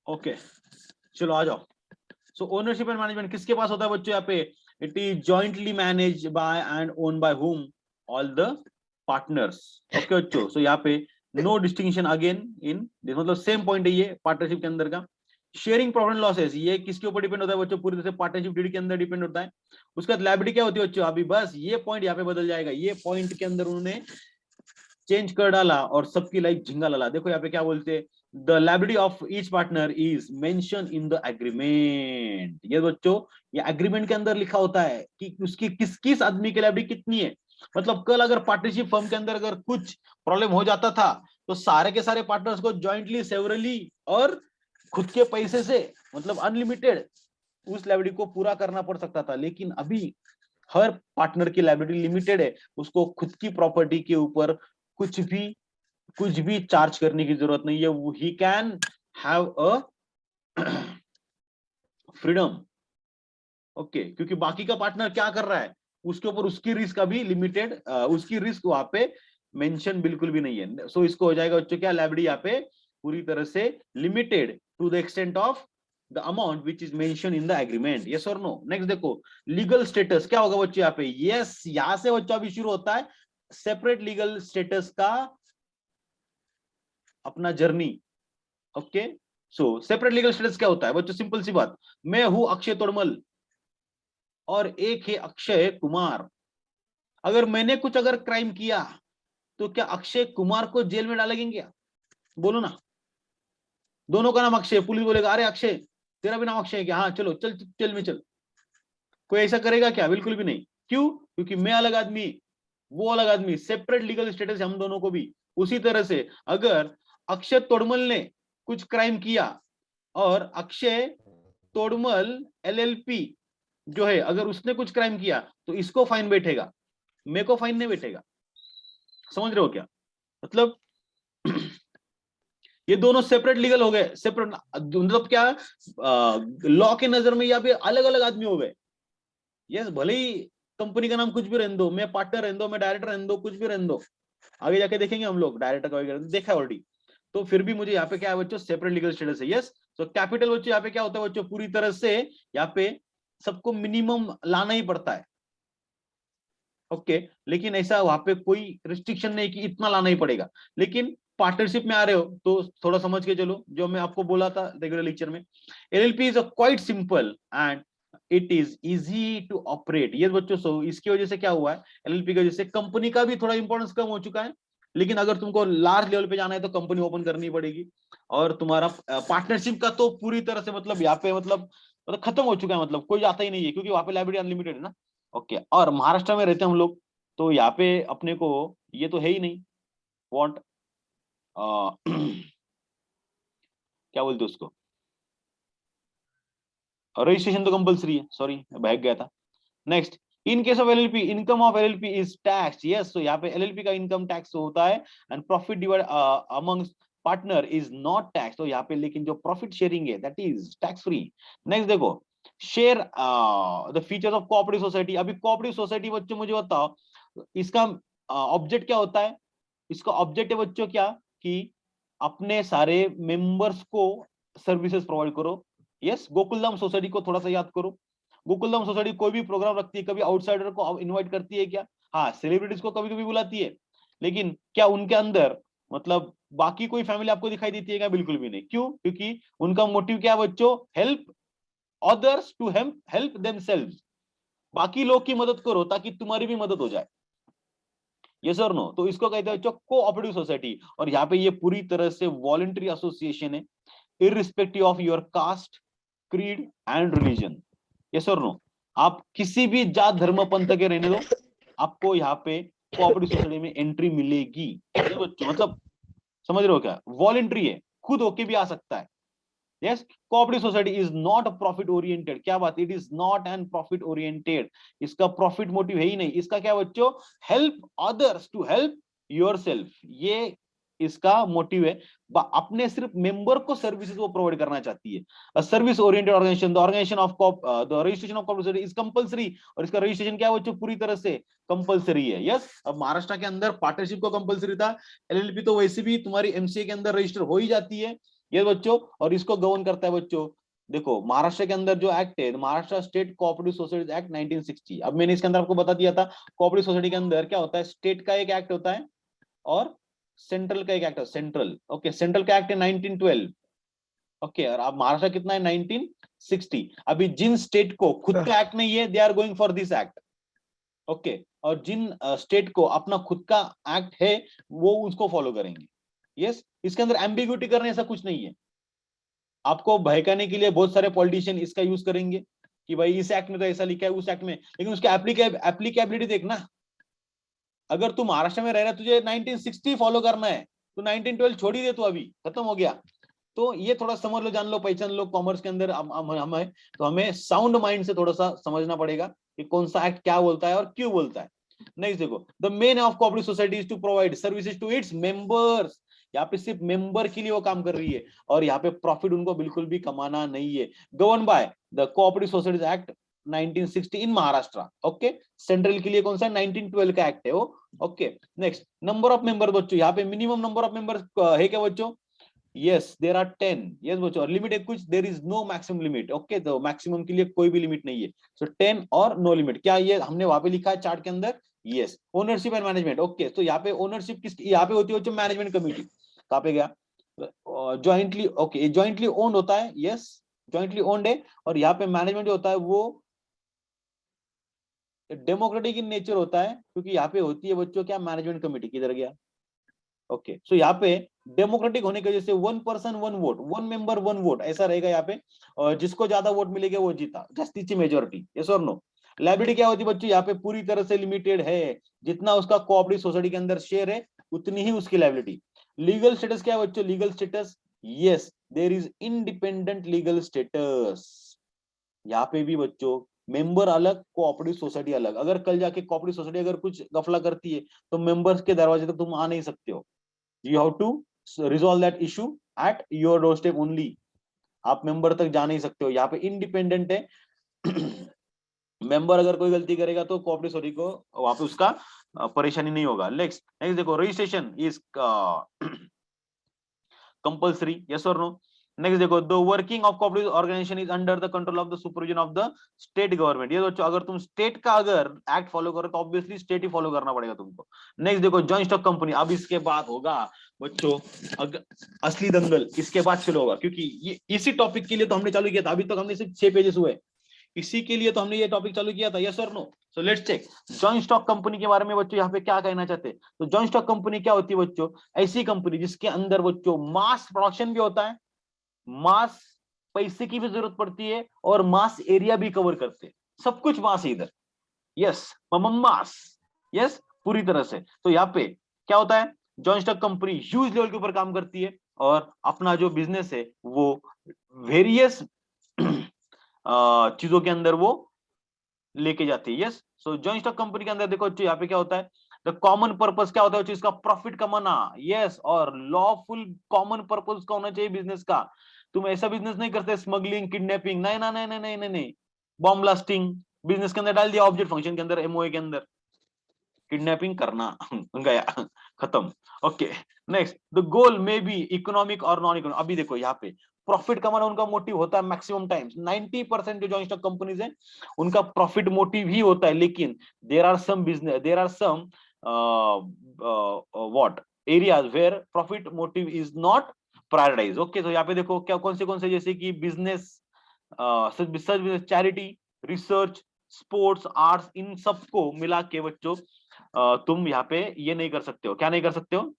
Okay, चलो आ जाओ। सो ओनरशिप एंड मैनेजमेंट किसके पास होता है बच्चों? यहाँ पे it is jointly manage by and own by whom? All the partners. Okay बच्चों, सो यहाँ पे no distinction again in this, मतलब सेम पॉइंट है ये पार्टनरशिप के अंदर का। शेयरिंग प्रॉफिट एंड लॉसेस, ये किसके ऊपर डिपेंड होता है बच्चों? पूरी तरह से पार्टनरशिप डीड के अंदर डिपेंड होता है। उसके बाद लायबिलिटी क्या होती है बच्चों? अभी बस ये पॉइंट यहाँ पे बदल जाएगा, ये पॉइंट के अंदर उन्होंने चेंज कर डाला और सबकी लाइफ झिंगा लला। देखो यहाँ पे क्या बोलते हैं, the liability of each partner is mention in the agreement. ये बच्चों ये एग्रीमेंट के अंदर लिखा होता है कि उसकी किस किस आदमी की लाइबिलिटी कितनी है। मतलब कल अगर पार्टनरशिप फर्म के अंदर अगर कुछ प्रॉब्लम हो जाता था तो सारे के सारे पार्टनर्स को ज्वाइंटली सेवरली और खुद के पैसे से, मतलब अनलिमिटेड, उस लाइबिलिटी को पूरा करना पड़ सकता था। लेकिन अभी हर पार्टनर की लाइबिलिटी लिमिटेड है, उसको खुद की प्रॉपर्टी के ऊपर कुछ भी कुछ भी चार्ज करने की जरूरत नहीं है। He can have a freedom. Okay, क्योंकि बाकी का पार्टनर क्या कर रहा है उसके ऊपर उसकी रिस्क अभी लिमिटेड, उसकी रिस्क वहां पे मेंशन बिल्कुल भी नहीं है। सो इसको हो जाएगा बच्चों क्या? लाइबिलिटी यहाँ पे पूरी तरह से limited to the extent of the amount which is mention in the agreement. Yes और नो? नेक्स्ट देखो, लीगल स्टेटस क्या होगा बच्चों यहाँ पे? यस, यहां से बच्चों अभी शुरू होता है सेपरेट लीगल स्टेटस का अपना जर्नी। ओके, सो सेपरेट लीगल स्टेटस क्या होता है बच्चों? सिंपल सी बात, मैं हूं अक्षय तोड़मल और एक है अक्षय कुमार। अगर मैंने कुछ अगर क्राइम किया तो क्या अक्षय कुमार को जेल में डालेंगे क्या? बोलो ना। दोनों का नाम अक्षय, पुलिस बोलेगा अरे अक्षय तेरा भी नाम अक्षय है क्या? हाँ चलो चल जेल में चल। कोई ऐसा करेगा क्या? बिल्कुल भी नहीं। क्यों? क्योंकि मैं अलग आदमी, वो अलग आदमी, सेपरेट लीगल स्टेटस हम दोनों को भी। उसी तरह से अगर अक्षय तोड़मल ने कुछ क्राइम किया और अक्षय तोड़मल एलएलपी जो है अगर उसने कुछ क्राइम किया तो इसको फाइन बैठेगा, मेरे को फाइन नहीं बैठेगा। समझ रहे हो क्या मतलब? ये दोनों सेपरेट लीगल हो गए, सेपरेट मतलब क्या, लॉ के नजर में यहाँ पे अलग अलग आदमी हो गए। यस, भले ही कंपनी का नाम कुछ भी रहने दो, मैं पार्टनर रहने दो, मैं डायरेक्टर रहने दो, कुछ भी रहने दो, आगे जाके देखेंगे हम लोग डायरेक्टर का वगैरह देखा है ऑलरेडी। तो फिर भी मुझे यहाँ पे क्या है बच्चों, सेपरेट लीगल स्टेटस है। यस, तो कैपिटल बच्चों यहाँ पे क्या होता है बच्चों, पूरी तरह से यहाँ पे सबको मिनिमम लाना ही पड़ता है। ओके, लेकिन ऐसा वहां पे कोई रिस्ट्रिक्शन नहीं कि इतना लाना ही पड़ेगा। लेकिन पार्टनरशिप में आ रहे हो तो थोड़ा समझ के चलो, जो मैं आपको बोला था रेगुलर लेक्चर में, LLP is a quite simple and it is easy to operate. ये बच्चों, सो इसकी वजह से क्या हुआ है, एलएलपी की वजह से कंपनी का भी थोड़ा इंपॉर्टेंस कम हो चुका है। लेकिन अगर तुमको लार्ज लेवल पे जाना है तो कंपनी ओपन करनी पड़ेगी। और तुम्हारा पार्टनरशिप का तो पूरी तरह से मतलब यहाँ पे मतलब खत्म हो चुका है, मतलब कोई आता ही नहीं है, क्योंकि वहां पे लाइब्रेरी अनलिमिटेड है ना। ओके, और महाराष्ट्र में रहते हैं हम लोग, तो यहाँ पे अपने को ये तो है ही नहीं, वॉट क्या बोलते उसको, रजिस्ट्रेशन तो कंपलसरी है। सॉरी, मैं बहक गया था। Next, in case of LLP, income of LLP is tax. Yes, तो यहाँ पे एलएलपी का इनकम टैक्स होता है, and profit divide amongst partner is not tax. तो यहाँ पे लेकिन जो प्रॉफिट शेयरिंग है that is tax free. Next देखो, share the features of cooperative society. अभी कोऑपरेटिव सोसाइटी बच्चों मुझे बताओ, इसका ऑब्जेक्ट क्या होता है। इसका ऑब्जेक्ट है बच्चों क्या, कि अपने सारे मेंबर्स को सर्विसेज प्रोवाइड करो। यस, गोकुलधाम सोसाइटी को थोड़ा सा याद करो। गोकुलधाम सोसाइटी कोई भी प्रोग्राम रखती है, कभी आउटसाइडर को इनवाइट करती है क्या? हाँ, सेलिब्रिटीज को कभी कभी बुलाती है। लेकिन क्या उनके अंदर मतलब बाकी कोई फैमिली आपको दिखाई देती है क्या? बिल्कुल भी नहीं। क्यों? क्योंकि उनका मोटिव क्या है बच्चों, help others to help themselves. बाकी लोग की मदद करो ताकि तुम्हारी भी मदद हो जाए। यस और नो? तो इसको कहते हैं बच्चों कोऑपरेटिव सोसाइटी। और यहाँ पे ये पूरी तरह से वॉलंटरी एसोसिएशन है, irrespective of your cast, creed and religion. Yes और नो? आप किसी भी जात धर्म पंथ के रहने दो, आपको यहाँ पे कोऑपरेटिव सोसाइटी में एंट्री मिलेगी। ये बच्चों मतलब समझ रहे हो क्या? वॉलंटरी है, खुद होके भी आ सकता है। Yes, cooperative society is not profit oriented. क्या बात, it is not an profit oriented. इसका प्रॉफिट मोटिव है ही नहीं। इसका क्या बच्चों, help others to help yourself, ये इसका मोटिव है। अपने सिर्फ मेंबर को सर्विसेज वो प्रोवाइड करना चाहती है। Service oriented organisation, the organisation of the registration of cooperative society is compulsory. और इसका रजिस्ट्रेशन क्या है बच्चों, पूरी तरह से कंपलसरी है। यस, अब महाराष्ट्र के अंदर पार्टनरशिप को कंपलसरी था, एलएलपी तो वैसे भी तुम्हारी एमसीए के अंदर रजिस्टर हो ही जाती है। ये बच्चों, और इसको गवर्न करता है बच्चों, देखो महाराष्ट्र के अंदर जो एक्ट है, Maharashtra state cooperative societies act 1960। अब मैंने इसके अंदर आपको बता दिया था, कोऑपरेटिव सोसाइटी के अंदर क्या होता है, स्टेट का एक एक्ट होता है और सेंट्रल का एक एक्ट है, सेंट्रल। ओके, सेंट्रल का एक्ट है 1912। ओके, और अब महाराष्ट्र कितना है, 1960। अभी जिन स्टेट को खुद का एक्ट नहीं है, they are going for this act. Okay, और जिन स्टेट को अपना खुद का एक्ट है, वो उसको फॉलो करेंगे। यस, इसके अंदर एम्बिग्यूटी करने ऐसा कुछ नहीं है। आपको बहकाने के लिए बहुत सारे पॉलिटिशियन इसका यूज करेंगे कि भाई इस एक्ट में तो ऐसा लिखा है, उस एक्ट में, लेकिन उसका एप्लीकेबिलिटी देखना। अगर तू महाराष्ट्र में रह रहा है, तुझे 1960 फॉलो करना है, तो 1912 छोड़ ही दे, तू अभी खत्म हो गया। तो ये थोड़ा समझ लो, जान लो, पहचान लो। कॉमर्स के अंदर हम है, तो हमें साउंड माइंड से थोड़ा सा समझना पड़ेगा कि कौन सा एक्ट क्या बोलता है और क्यों बोलता है। नेक्स्ट देखो, the main of cooperative society is to provide services to its members. यहाँ पे सिर्फ मेंबर के लिए वो काम कर रही है, और यहाँ पे प्रॉफिट उनको बिल्कुल भी कमाना नहीं है। Govern by the cooperative societies act 1960 in Maharashtra. Okay, central के लिए कौन सा, 1912 का एक्ट है वो। Okay, next, number of member बच्चों, यहाँ पे मिनिमम नंबर ऑफ मेंबर है क्या बच्चों? Yes, there are 10। यस बच्चों, और लिमिट है कुछ, there is no maximum limit. Okay, तो मैक्सिमम के लिए कोई भी लिमिट नहीं है। सो 10 और नो लिमिट, क्या ये हमने वहां पे लिखा है चार्ट के अंदर? Yes, ownership and management. Okay, तो यहाँ पे ओनरशिप किस यहाँ पे होती है बच्चों? Management committee. कहाँ पे गया? ज्वाइंटली, ओके, ज्वाइंटली ओन्ड होता है। यस, ज्वाइंटली ओन्ड है। और यहाँ पे मैनेजमेंट जो होता है वो डेमोक्रेटिक इन नेचर होता है, क्योंकि यहाँ पे होती है बच्चों क्या, मैनेजमेंट कमेटी। किधर गया? ओके, सो यहाँ पे डेमोक्रेटिक होने की वजह से 1 पर्सन 1 वोट, 1 मेंबर 1 वोट ऐसा रहेगा यहाँ पे। और जिसको ज्यादा वोट मिलेंगे वो जीता, जास्तीची मेजोरिटी। यस और नो? लायबिलिटी क्या होती है बच्चों? यहाँ पे पूरी तरह से लिमिटेड है, जितना उसका कोऑपरेटिव सोसाइटी के अंदर शेयर है उतनी ही उसकी लायबिलिटी। लीगल स्टेटस क्या है बच्चों? Legal status, yes, there is independent legal status. यहाँ पे भी बच्चों मेंबर अलग, कोऑपरेटिव सोसाइटी अलग। अगर कल जाके कोऑपरेटिव सोसाइटी अगर कुछ गफला करती है, तो मेंबर्स के दरवाजे तक तुम आ नहीं सकते हो। You have to resolve that issue at your door step only. आप मेंबर तक जा नहीं सकते हो, यहाँ पे इंडिपेंडेंट है। मेंबर अगर कोई गलती करेगा तो कोऑपरेटिव सोसाइटी को वहां पे उसका परेशानी नहीं होगा। नेक्स्ट नेक्स्ट देखो, रजिस्ट्रेशन इज कंपल्सरी, यस और नो? नेक्स्ट देखो, the working of cooperative organisation is under the control of the supervision of the state government. ये बच्चों अगर तुम स्टेट का अगर एक्ट फॉलो करो तो ऑब्वियसली स्टेट ही फॉलो करना पड़ेगा तुमको। नेक्स्ट देखो, जॉइंट स्टॉक कंपनी। अब इसके बाद होगा बच्चों असली दंगल, इसके बाद शुरू होगा, क्योंकि ये इसी टॉपिक के लिए तो हमने चालू किया था। अभी तक हमने सिर्फ 6 पेजेस हुए, इसी के लिए तो हमने ये टॉपिक चालू किया था, यस और no? So let's check joint stock company के बारे में बच्चों यहाँ पे क्या कहना चाहते हैं। तो जॉइंट स्टॉक कंपनी क्या होती है बच्चों? ऐसी कंपनी जिसके अंदर बच्चों मास प्रोडक्शन भी होता है, मास पैसे की भी जरूरत पड़ती है, और मास एरिया भी कवर करते हैं, सब कुछ मास है इधर, यस मास, यस पूरी तरह से। तो यहाँ पे क्या होता है, joint stock company huge level के ऊपर काम करती है और अपना जो बिजनेस है वो वेरियस चीजों के अंदर वो लेके जाती है, यस। सो जॉइंट स्टॉक कंपनी के अंदर देखो यहाँ पे क्या होता है, द कॉमन पर्पस क्या होता है, इसका प्रॉफिट कमाना, यस, और लॉफुल कॉमन पर्पस का होना चाहिए बिजनेस का। तुम ऐसा बिजनेस नहीं करते स्मगलिंग, किडनैपिंग, नहीं ना, नहीं नहीं नहीं नहीं नहीं, बॉम्ब ब्लास्टिंग बिजनेस के अंदर डाल दिया, ऑब्जेक्ट फंक्शन के अंदर, एमओए के अंदर किडनैपिंग करना गया, खत्म। Okay, next, the goal may be economic और नॉन इकोनॉमिक। अभी देखो यहाँ पे प्रॉफिट कमाना उनका मोटिव होता है मैक्सिमम टाइम्स, 90% जो जॉइंट स्टॉक कंपनीज है उनका प्रॉफिट मोटिव ही होता है, लेकिन there are some business, there are some what areas where profit motive is not prioritise. Okay, तो यहाँ पे देखो क्या कौन से जैसे कि business, such charity, research, sports, arts, इन सबको मिला के बच्चों तुम यहाँ पे ये नहीं कर सकते हो, क्या नहीं कर सकते हो,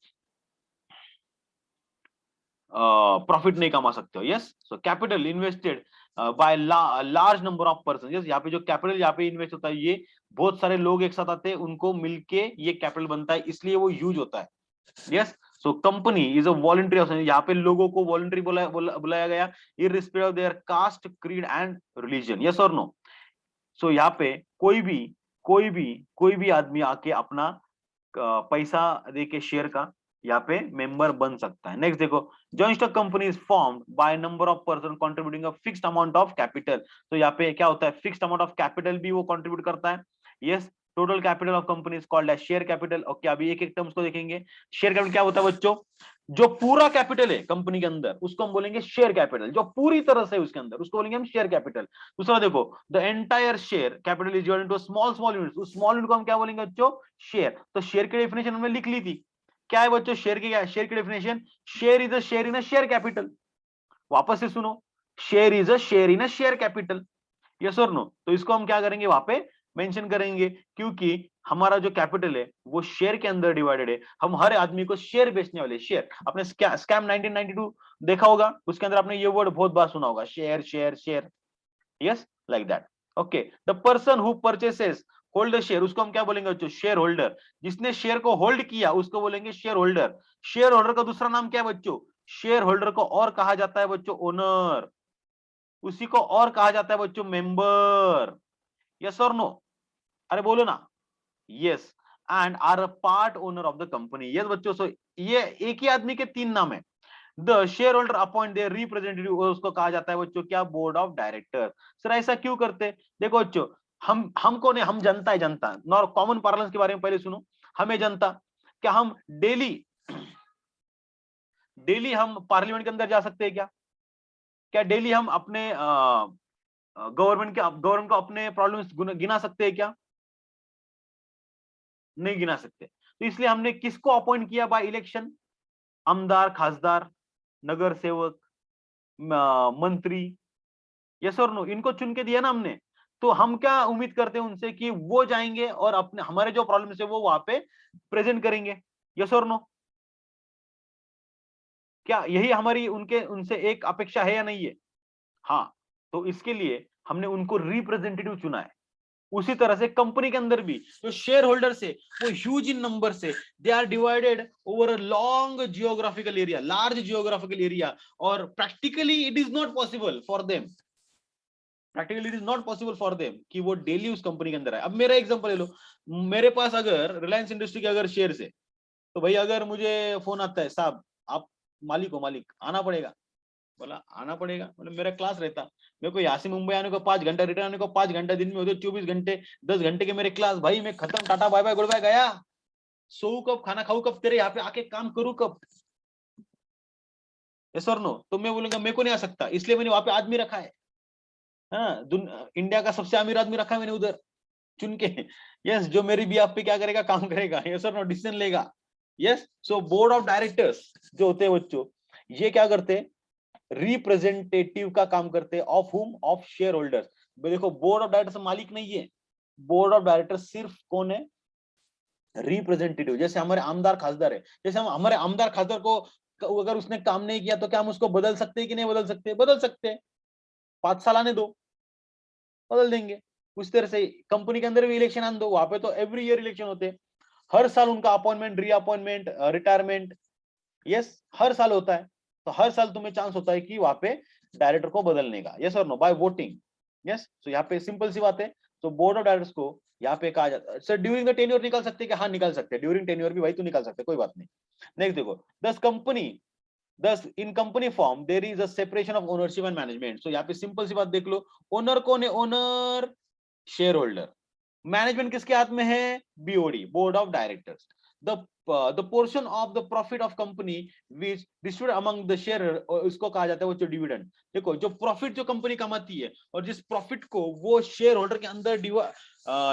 प्रॉफिट नहीं कमा सकते हो, yes. So capital invested by large number of person, yes. यहाँ पे जो कैपिटल यहाँ पे इन्वेस्ट होता है ये बहुत सारे लोग एक साथ आते हैं, उनको मिलके ये कैपिटल बनता है, इसलिए वो यूज होता है, yes. So company is a voluntary, यहाँ पे लोगों को वॉलंटरी बुलाया गया, irrespective of their caste, creed and religion, yes और नो? सो यहाँ पे कोई भी आदमी आके अपना पैसा देके शेयर का यहाँ पे मेंबर बन सकता है। नेक्स्ट देखो, joint stock company is formed by number of person contributing a fixed amount of capital. तो यहाँ पे क्या होता है, फिक्स्ड अमाउंट ऑफ कैपिटल भी वो कंट्रीब्यूट करता है, yes. Total capital of company is called as share capital. Okay, अभी एक एक टर्म्स को देखेंगे। शेयर कैपिटल क्या होता है बच्चों? जो पूरा कैपिटल है कंपनी के अंदर उसको हम बोलेंगे शेयर कैपिटल, जो पूरी तरह से उसके अंदर उसको बोलेंगे हम शेयर कैपिटल। दूसरा देखो, the entire share capital is divided into small small units, उस स्मॉल यूनिट को हम क्या बोलेंगे बच्चों? शेयर। तो शेयर की डेफिनेशन हमने लिख ली थी, क्या है बच्चों शेयर की? क्या शेयर की definition? Share is a share in a share capital. वापस से सुनो, share is a share in a share capital, yes और नो? तो इसको हम क्या करेंगे वहां पे मेंशन करेंगे, क्योंकि हमारा जो कैपिटल है वो शेयर के अंदर डिवाइडेड है, हम हर आदमी को शेयर बेचने वाले। शेयर आपने स्कैम 1992 देखा होगा, उसके अंदर आपने ये वर्ड बहुत बार सुना होगा, share share share, yes, like that. Okay, the person who purchases hold the share, उसको हम क्या बोलेंगे बच्चों? Share holder. जिसने शेयर को होल्ड किया उसको बोलेंगे शेयर होल्डर। शेयर होल्डर का दूसरा नाम क्या है बच्चों? शेयर होल्डर को और कहा जाता है बच्चों ओनर, उसी को और कहा जाता है बच्चों मेंबर, यस और नो? अरे बोलो ना, yes. And are a part owner of the company, yes बच्चों। सो ये एक ही आदमी के 3 नाम है। The shareholder appoint their representative, उसको कहा जाता है बच्चों क्या? Board of director. सर ऐसा क्यों करते? देखो बच्चों, हम कौन है? हम जनता है, जनता। नॉर कॉमन पार्लेंस के बारे में पहले सुनो, हमें जनता, क्या हम डेली डेली हम पार्लियामेंट के अंदर जा सकते हैं क्या? क्या डेली हम अपने गवर्नमेंट को अपने प्रॉब्लम्स गिना सकते हैं क्या? नहीं गिना सकते। तो इसलिए हमने किसको अपॉइंट किया बाय इलेक्शन? आमदार, खासदार, नगर सेवक, मंत्री, यस और नो? इनको चुन के दिया ना हमने। तो हम क्या उम्मीद करते हैं उनसे कि वो जाएंगे और अपने हमारे जो प्रॉब्लम्स है वो वहां पे प्रेजेंट करेंगे, यस और नो? क्या यही हमारी उनके उनसे एक अपेक्षा है या नहीं है? हाँ। तो इसके लिए हमने उनको रिप्रेजेंटेटिव चुना है। उसी तरह से कंपनी के अंदर भी जो शेयर होल्डर है वो ह्यूज इन नंबर से, they are divided over a long geographical area, large geographical area, और practically it is not possible for them, practically it is not possible for them कि वो डेली उस company के अंदर है। अब मेरा एग्जांपल ले लो, मेरे पास अगर रिलायंस इंडस्ट्री के अगर शेयर है, तो भाई अगर मुझे फोन आता है, साहब आप मालिक हो, मालिक आना पड़ेगा, बोला आना पड़ेगा, मतलब मेरा क्लास रहता, मेरे को यहाँ से मुंबई आने को 5 घंटा, रिटर्न आने को 5 घंटा, दिन में होते 24 घंटे, 10 घंटे के मेरे क्लास, भाई मैं खत्म, Tata bye bye goodbye गया, सोऊं कब, खाना खाऊं कब, तेरे यहाँ पे आके काम करूं कब? यस और नो? तो मैं बोलूंगा मेरे को नहीं आ सकता, इसलिए मैंने वहां पे आदमी रखा है। हाँ, इंडिया का सबसे अमीर आदमी रखा है मैंने उधर चुन के। यस, जो मेरी भी आप पे क्या करेगा, काम करेगा। यस और नो? डिसीजन लेगा। Yes, so board of directors जो होते हैं बच्चों, ये क्या करते हैं, रिप्रेजेंटेटिव का काम करते हैं। ऑफ हुम? Of share holders. देखो, बोर्ड ऑफ डायरेक्टर्स मालिक नहीं है, बोर्ड ऑफ डायरेक्टर्स सिर्फ कौन है, रिप्रेजेंटेटिव। जैसे हमारे आमदार खासदार है, जैसे हम हमारे आमदार खासदार को अगर उसने काम नहीं किया तो क्या हम उसको बदल सकते हैं कि नहीं बदल सकते? बदल सकते हैं। 5 साल आने दो, बदल देंगे। उस तरह से कंपनी के अंदर भी इलेक्शन आने दो, वहां पे तो एवरी ईयर इलेक्शन होते हैं। हर साल उनका अपॉइंटमेंट, रीअपॉइंटमेंट, रिटायरमेंट, यस, हर साल होता है। तो हर साल तुम्हें चांस होता है कि वहां पे डायरेक्टर को बदलने का। यस और नो? Bye voting. यस, तो यहाँ पे सिंपल सी बात है। तो बोर्ड ऑफ डायरेक्टर्स को यहाँ पे कहा जाता है, सर ड्यूरिंग द टेन्योर निकाल सकते हैं क्या? हाँ, निकाल सकते हैं। ड्यूरिंग टेन्योर भी भाई तू निकाल सकते हैं, कोई बात नहीं। नेक्स्ट देखो, thus company, thus in company form there is a separation of ownership and management. So यहाँ पे सिंपल सी बात देख लो, ओनर कौन है? Owner share holder. मैनेजमेंट किसके हाथ में है? BOD, board of directors. The portion of the profit of company which distributed among the share, इसको कहा जाता है वो डिविडेंड। देखो, जो प्रॉफिट जो कंपनी कमाती है और जिस प्रॉफिट को वो शेयर होल्डर के अंदर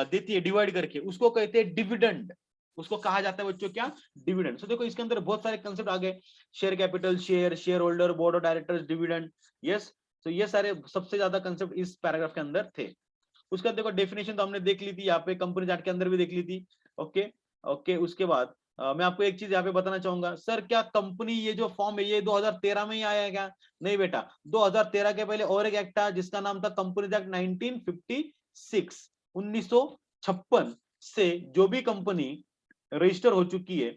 देती है डिवाइड करके, उसको कहते हैं डिविडेंड। उसको कहा जाता है बच्चों क्या? डिविडेंड। सो देखो, इसके अंदर बहुत सारे कंसेप्ट आ गए, share capital, share, share holder, board of directors, dividend. Yes, तो ये सारे सबसे ज्यादा कंसेप्ट इस पैराग्राफ के अंदर थे। उसका देखो डेफिनेशन तो हमने देख ली थी, यहाँ पे कंपनी एक्ट के अंदर भी देख ली थी। ओके, ओके, उसके बाद मैं आपको एक चीज यहाँ पे बताना चाहूंगा, सर क्या कंपनी ये जो फॉर्म है ये 2013 में ही आया है क्या? नहीं बेटा, 2013 के पहले और एक एक्ट था जिसका नाम था कंपनी एक्ट 1956। 1956 से जो भी कंपनी रजिस्टर हो चुकी है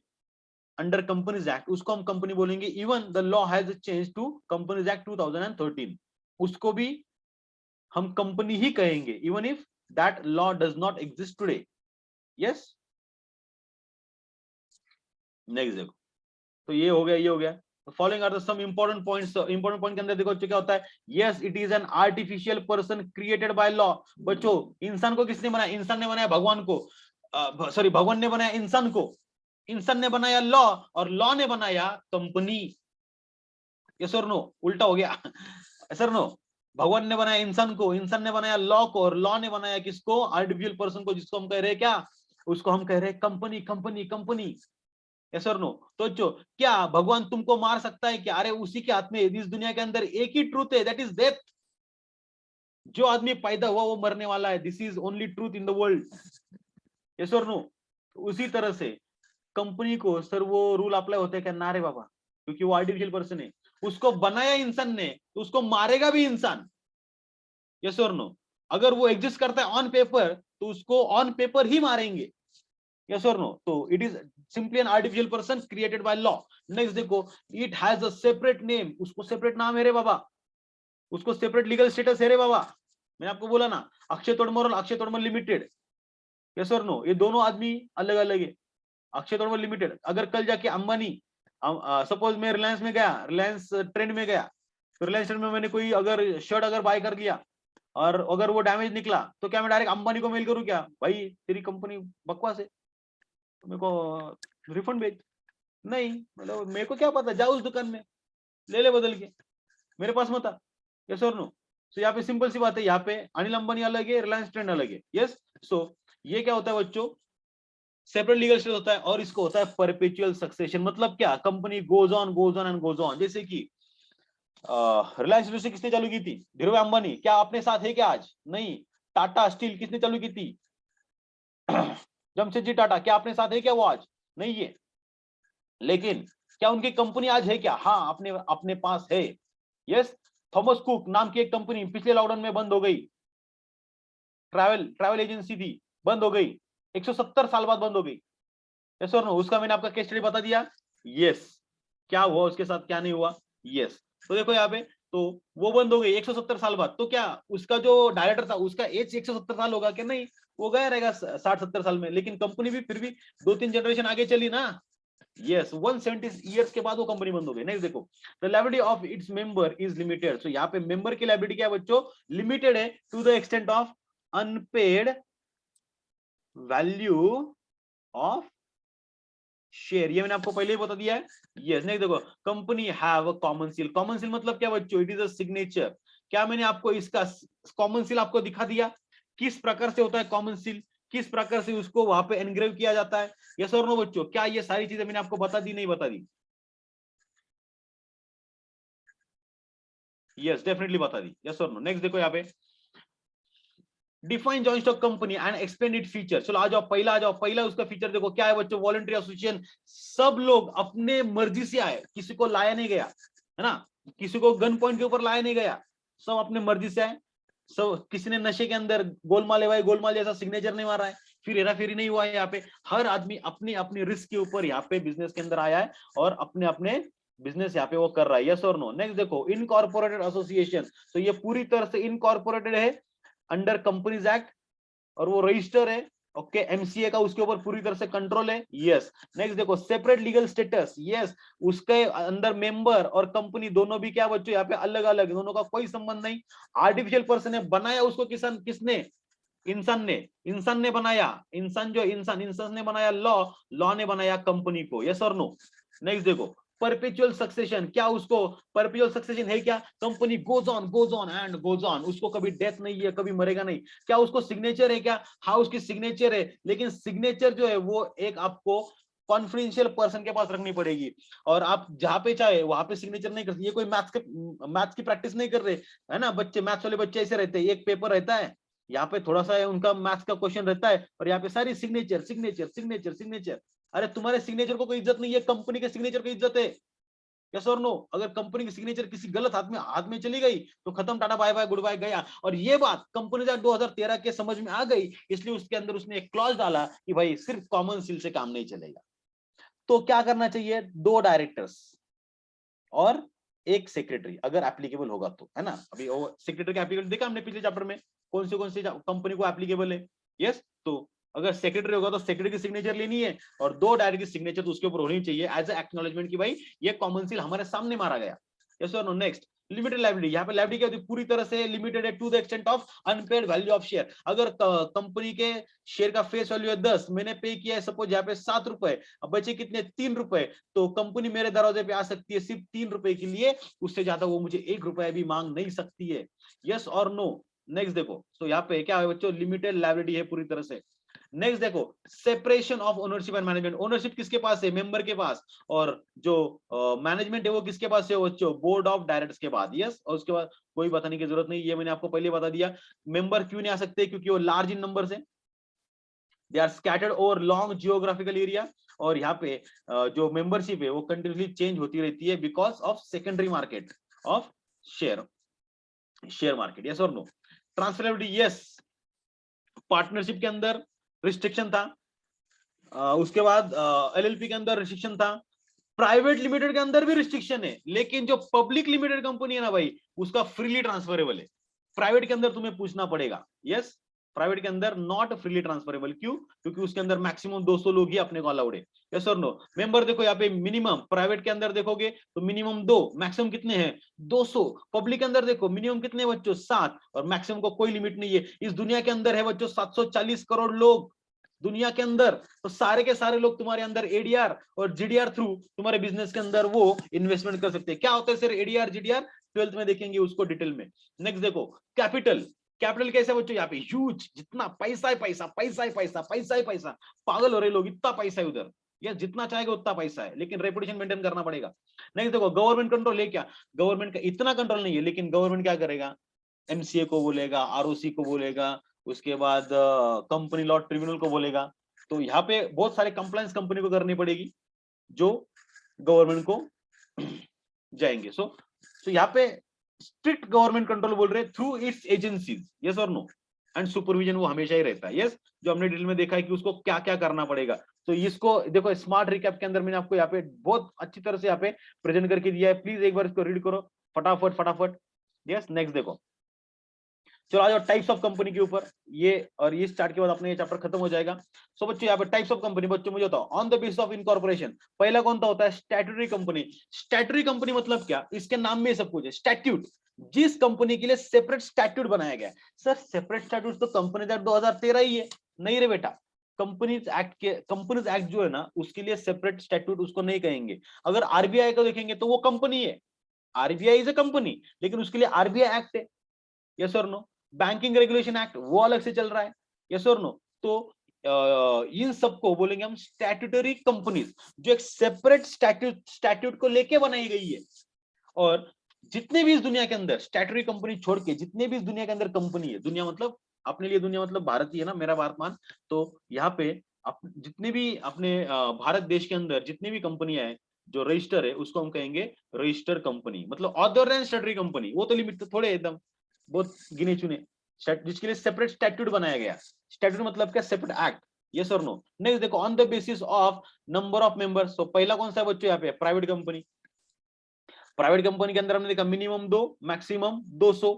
अंडर कंपनीज एक्ट, उसको हम कंपनी बोलेंगे। Even the law has change to companies act 2013, उसको भी हम कंपनी ही कहेंगे, even if that law does not exist today. Yes, next देखो, तो ये हो गया, ये हो गया। Following are the some important points. Important point के अंदर देखो क्या होता है, yes it is an artificial person created by law. बच्चों, इंसान को किसने बनाया? इंसान ने बनाया भगवान को, सॉरी, भगवान ने बनाया इंसान को, इंसान ने बनाया लॉ, और लॉ ने बनाया कंपनी। यस और नो? उल्टा हो गया। सर नो, भगवान ने बनाया इंसान को, इंसान ने बनाया लॉ को, और लॉ ने बनाया किसको? आर्टिफिशियल पर्सन को, जिसको हम कह रहे हैं क्या? उसको हम कह रहे हैं कंपनी, कंपनी, कंपनी। यस और नो? तो जो क्या भगवान तुमको मार सकता है क्या? अरे उसी के हाथ में इस दुनिया के अंदर एक ही ट्रूथ है, दैट इज डेथ। जो आदमी पैदा हुआ वो मरने वाला है, this is only truth in the world. Yes और नो? उसी तरह से कंपनी को सर वो रूल अप्लाई होता है क्या? ना रे बाबा, क्योंकि वो आर्टिफिशियल पर्सन है, उसको बनाया इंसान ने, तो उसको मारेगा भी इंसान। यस और नो? अगर वो एग्जिस्ट करता है ऑन पेपर, तो उसको ऑन पेपर ही मारेंगे। यस और नो? तो it is simply an artificial person created by law. Next देखो, it has a separate name, उसको सेपरेट नाम है रे बाबा, उसको सेपरेट लीगल स्टेटस है रे बाबा। मैंने आपको बोला ना, अक्षय तोडमल और अक्षय तोडमल लिमिटेड। यस और नो? ये दोनों आदमी अलग अलग है। अक्षय तोडमल लिमिटेड, अगर कल जाके अंबानी, सपोज मैं रिलायंस में गया, रिलायंस ट्रेंड में गया, तो रिलायंस ट्रेंड में मैंने कोई अगर शर्ट अगर बाय कर लिया, और अगर वो डैमेज निकला, तो क्या मैं डायरेक्ट अंबानी को मेल करूं क्या, भाई तेरी कंपनी बकवास है, मेरे को रिफंड भेज? नहीं, मतलब मेरे को क्या पता, जाओ उस दुकान में ले ले बदल के, मेरे पास मत आ। यस और नो? सो यहाँ पे सिंपल सी बात है, यहाँ पे अनिल अंबानी अलग है, रिलायंस ट्रेंड अलग है। यस, सो ये क्या होता है बच्चों? सेपरेट लीगल स्टेटस होता है, और इसको होता है परपेचुअल सक्सेशन। मतलब क्या? Company goes on and goes on. जैसे कि रिलायंस इंडस्ट्री किसने चालू की थी? धीरूभाई अंबानी। क्या अपने साथ है क्या आज? नहीं। टाटा स्टील किसने चालू की थी? जमशेदजी टाटा। क्या अपने साथ है क्या वो आज? नहीं है। लेकिन क्या उनकी कंपनी आज है क्या? हाँ, अपने अपने पास है। यस, थॉमस कुक नाम की एक कंपनी पिछले लॉकडाउन में बंद हो गई, ट्रैवल ट्रैवल एजेंसी थी, बंद हो गई, 170 साल बाद बंद हो गई। यस और नो? उसका मैंने आपका केस स्टडी बता दिया। यस, क्या हुआ उसके साथ, क्या नहीं हुआ। यस, तो देखो यहाँ पे, तो वो बंद हो गई 170 साल बाद, तो क्या उसका जो डायरेक्टर था उसका एज 170 साल होगा क्या? नहीं, वो गया रहेगा 60-70 साल में, लेकिन कंपनी भी फिर भी 2-3 जनरेशन आगे चली ना। यस, 170 ईयर्स के बाद वो कंपनी बंद हो गई। नेक्स्ट देखो, the liability of its member is limited. So यहाँ पे मेंबर की लायबिलिटी क्या है बच्चों? लिमिटेड है, to the extent of unpaid value of share, ये मैंने आपको पहले ही बता दिया है। यस, नेक्स्ट देखो, company have a common seal. Common seal मतलब क्या बच्चों? It is a signature. क्या मैंने आपको इसका कॉमन सील आपको दिखा दिया? किस प्रकार से होता है कॉमन सील, किस प्रकार से उसको वहां पे एनग्रेव किया जाता है? यस और नो बच्चों, क्या ये सारी चीजें मैंने आपको बता दी, नहीं बता दी? यस, डेफिनेटली बता दी। यस और नो। नेक्स्ट देखो यहाँ पे, define joint stock company and explain it feature. चलो आ जाओ, पहला आ जाओ, पहला उसका फीचर देखो क्या है बच्चों? Voluntary association. सब लोग अपने मर्जी से आए, किसी को लाया नहीं गया, है ना? किसी को गन पॉइंट के ऊपर लाया नहीं गया, सब अपने मर्जी से आए। सब, किसी ने नशे के अंदर गोलमाल भाई गोलमाल जैसा सिग्नेचर नहीं मारा है, फिर हेरा फेरी नहीं हुआ है। यहाँ पे हर आदमी अपनी अपनी रिस्क के ऊपर यहाँ पे बिजनेस के अंदर आया है और अपने अपने बिजनेस यहाँ पे वो कर रहा है। यस और नो। नेक्स्ट देखो, इनकॉर्पोरेटेड एसोसिएशन। तो ये पूरी तरह से इनकॉर्पोरेटेड है अंडर कंपनीज एक्ट और वो रजिस्टर है। ओके, एमसीए का उसके ऊपर पूरी तरह से कंट्रोल है। यस। नेक्स्ट देखो, सेपरेट लीगल स्टेटस। यस, उसके अंदर मेंबर और कंपनी दोनों भी क्या बच्चों यहाँ पे अलग अलग, दोनों का कोई संबंध नहीं। आर्टिफिशियल पर्सन है, बनाया उसको किसने? इंसान ने बनाया। इंसान ने बनाया लॉ, लॉ ने बनाया कंपनी को। यस और नो। नेक्स्ट देखो, परपेचुअल सक्सेशन। क्या उसको परपेचुअल सक्सेशन है? क्या company goes on and goes on, उसको कभी डेथ नहीं है, कभी मरेगा नहीं। क्या उसको सिग्नेचर है? क्या हाँ, उसकी सिग्नेचर है, लेकिन सिग्नेचर जो है वो एक आपको कॉन्फिडेंशियल पर्सन के पास रखनी पड़ेगी, और आप जहां पे चाहे वहां पे सिग्नेचर नहीं कर सकते। ये कोई मैथ्स की प्रैक्टिस नहीं कर रहे, है ना? बच्चे, मैथ्स वाले बच्चे ऐसे रहते हैं, एक पेपर रहता है, यहाँ पे थोड़ा सा उनका मैथ्स का क्वेश्चन रहता है और यहाँ पे सारी सिग्नेचर सिग्नेचर सिग्नेचर सिग्नेचर। अरे तुम्हारे सिग्नेचर को कोई इज्जत नहीं है, कंपनी के सिग्नेचर को इज्जत है। यस और नो। अगर कंपनी की सिग्नेचर किसी गलत हाथ में चली गई तो खत्म, Tata bye bye goodbye, गया। और ये बात कंपनी 2013 के समझ में आ गई, इसलिए उसके अंदर उसने एक क्लॉज डाला कि भाई सिर्फ कॉमन सील से काम नहीं चलेगा। तो क्या करना चाहिए? 2 डायरेक्टर्स और एक सेक्रेटरी, अगर एप्लीकेबल होगा तो, है ना? अभी वो सेक्रेटरी का एप्लीकेबल देखा हमने पिछले चैप्टर में, कौन सी कंपनी को एप्लीकेबल है। यस, तो अगर सेक्रेटरी होगा तो सेक्रेटरी की सिग्नेचर लेनी है और 2 डायरेक्टर की सिग्नेचर तो उसके ऊपर होनी चाहिए एज ए एक्नॉलेजमेंट कि भाई ये कॉमन सील हमारे सामने मारा गया। यस और नो। Next, limited liability. यहाँ पे लाइबिलिटी क्या होती है? पूरी तरह से लिमिटेड है to the extent of unpaid value of share. अगर कंपनी के शेयर का फेस वैल्यू है 10, मैंने पे किया है सपोज यहाँ पे 7 रुपए, अब बचे कितने? 3 रुपए। तो कंपनी मेरे दरवाजे पे आ सकती है सिर्फ 3 रुपए के लिए, उससे ज्यादा वो मुझे 1 रुपया भी मांग नहीं सकती है। यस और नो। नेक्स्ट देखो, तो यहाँ पे क्या है बच्चों? लिमिटेड लाइबिलिटी है पूरी तरह से। नेक्स्ट देखो, separation of ownership and management. Ownership किसके पास है? मेंबर के पास। और जो मैनेजमेंट है वो किसके पास है बच्चों? बोर्ड ऑफ डायरेक्टर्स के बाद। यस, और उसके बाद कोई बताने की जरूरत नहीं, ये मैंने आपको पहले बता दिया। मेंबर क्यों नहीं आ सकते? क्योंकि वो लार्ज इन नंबर से, they are scattered over long geographical area. और यहाँ पे जो मेंबरशिप है वो कंटिन्यूसली चेंज होती रहती है because of secondary market of share market. Yes और नो। ट्रांसफरेबिलिटी, यस, पार्टनरशिप के अंदर रिस्ट्रिक्शन था, उसके बाद एलएलपी के अंदर रिस्ट्रिक्शन था, प्राइवेट लिमिटेड के अंदर भी रिस्ट्रिक्शन है, लेकिन जो पब्लिक लिमिटेड कंपनी है ना भाई, उसका फ्रीली ट्रांसफरेबल है। प्राइवेट के अंदर तुम्हें पूछना पड़ेगा। यस, प्राइवेट के अंदर नॉट फ्रीली ट्रांसफरेबल। क्यों? क्योंकि उसके अंदर मैक्सिमम 200 लोग ही अपने को अलाउड है। यस और नो। मेंबर देखो यहाँ पे मिनिमम, प्राइवेट के अंदर देखोगे तो मिनिमम 2, मैक्सिमम कितने हैं? 200। पब्लिक के अंदर देखो मिनिमम कितने बच्चों? 7, और मैक्सिमम को कोई लिमिट नहीं है। इस दुनिया के अंदर है बच्चों 740 करोड़ लोग दुनिया के अंदर, तो सारे के सारे लोग तुम्हारे अंदर एडीआर और जीडीआर थ्रू तुम्हारे बिजनेस के अंदर वो इन्वेस्टमेंट कर सकते हैं। क्या होता है सर एडीआर जीडीआर? 12th में देखेंगे उसको डिटेल में। नेक्स्ट देखो, कैपिटल। कैपिटल कैसे बच्चों? यहाँ पे ह्यूज, जितना पैसा है पैसा, पैसा है पैसा, पैसा है पैसा, पागल हो रहे लोग, इतना पैसा है उधर। ये जितना चाहेगा उतना पैसा है, लेकिन रेपुटेशन मेंटेन करना पड़ेगा। नेक्स्ट देखो, गवर्नमेंट कंट्रोल है क्या? गवर्नमेंट का इतना कंट्रोल नहीं है, लेकिन गवर्नमेंट क्या करेगा? एमसीए को बोलेगा, आरओसी को बोलेगा, उसके बाद कंपनी लॉ ट्रिब्यूनल को बोलेगा। तो यहाँ पे बहुत सारे कंप्लायंस कंपनी को करनी पड़ेगी जो गवर्नमेंट को जाएंगे। सो यहाँ पे स्ट्रिक्ट गवर्नमेंट कंट्रोल बोल रहे हैं थ्रू इट्स एजेंसीज। यस और नो। एंड सुपरविजन वो हमेशा ही रहता है। यस, जो हमने डिटेल में देखा है कि उसको क्या क्या करना पड़ेगा। तो इसको देखो, स्मार्ट रिकैप के अंदर मैंने आपको यहाँ पे बहुत अच्छी तरह से यहाँ पे प्रेजेंट करके दिया है। प्लीज एक बार इसको रीड करो फटाफट फटाफट। यस, नेक्स्ट देखो, चलो आ जाओ टाइप्स ऑफ कंपनी के ऊपर। ये और ये स्टार्ट के बाद अपना ये चैप्टर खत्म हो जाएगा। सो बच्चों यहाँ पे टाइप्स ऑफ कंपनी, बच्चों मुझे बताओ, on the basis of incorporation. पहला कौन सा होता है? Statutory company. स्टैट्यूटरी कंपनी मतलब क्या? इसके नाम में सब कुछ है। स्टैट्यूट, जिस कंपनी के लिए सेपरेट स्टैट्यूट बनाया गया। सर सेपरेट स्टैट्यूट तो कंपनी एक्ट 2013 ही है। नहीं रे बेटा, कंपनीज एक्ट जो है ना, उसके लिए सेपरेट स्टैट्यूट उसको नहीं कहेंगे। अगर आरबीआई को देखेंगे तो वो कंपनी है, आरबीआई इज ए कंपनी, लेकिन उसके लिए आरबीआई एक्ट है, यस और नो। बैंकिंग रेगुलेशन एक्ट वो अलग से चल रहा है, यस और नो। तो इन सबको बोलेंगे हम स्टैट्यूटरी कंपनीज, जो एक सेपरेट स्टैट्यूट को लेके बनाई गई है। और जितने भी इस दुनिया के अंदर स्टैट्यूटरी कंपनी छोड़ के जितने भी इस दुनिया के अंदर कंपनी है, दुनिया मतलब अपने लिए दुनिया मतलब भारत ही है ना, मेरा भारत मान, तो यहाँ पे जितने भी अपने भारत देश के अंदर जितनी भी कंपनियां हैं जो रजिस्टर है, उसको हम कहेंगे रजिस्टर कंपनी, मतलब अदर देन स्टैट्यूटरी कंपनी। वो तो लिमिट थोड़े एकदम बहुत गिने चुने, जिसके लिए सेपरेट स्टैट्यूट बनाया गया। स्टैट्यूट मतलब क्या, सेपरेट एक्ट, यस और नो। नेक्स्ट देखो, on the basis of number of members. तो पहला कौन सा है बच्चों, यहाँ पे प्राइवेट कंपनी। प्राइवेट कंपनी के अंदर हमने देखा मिनिमम 2, मैक्सिमम 200।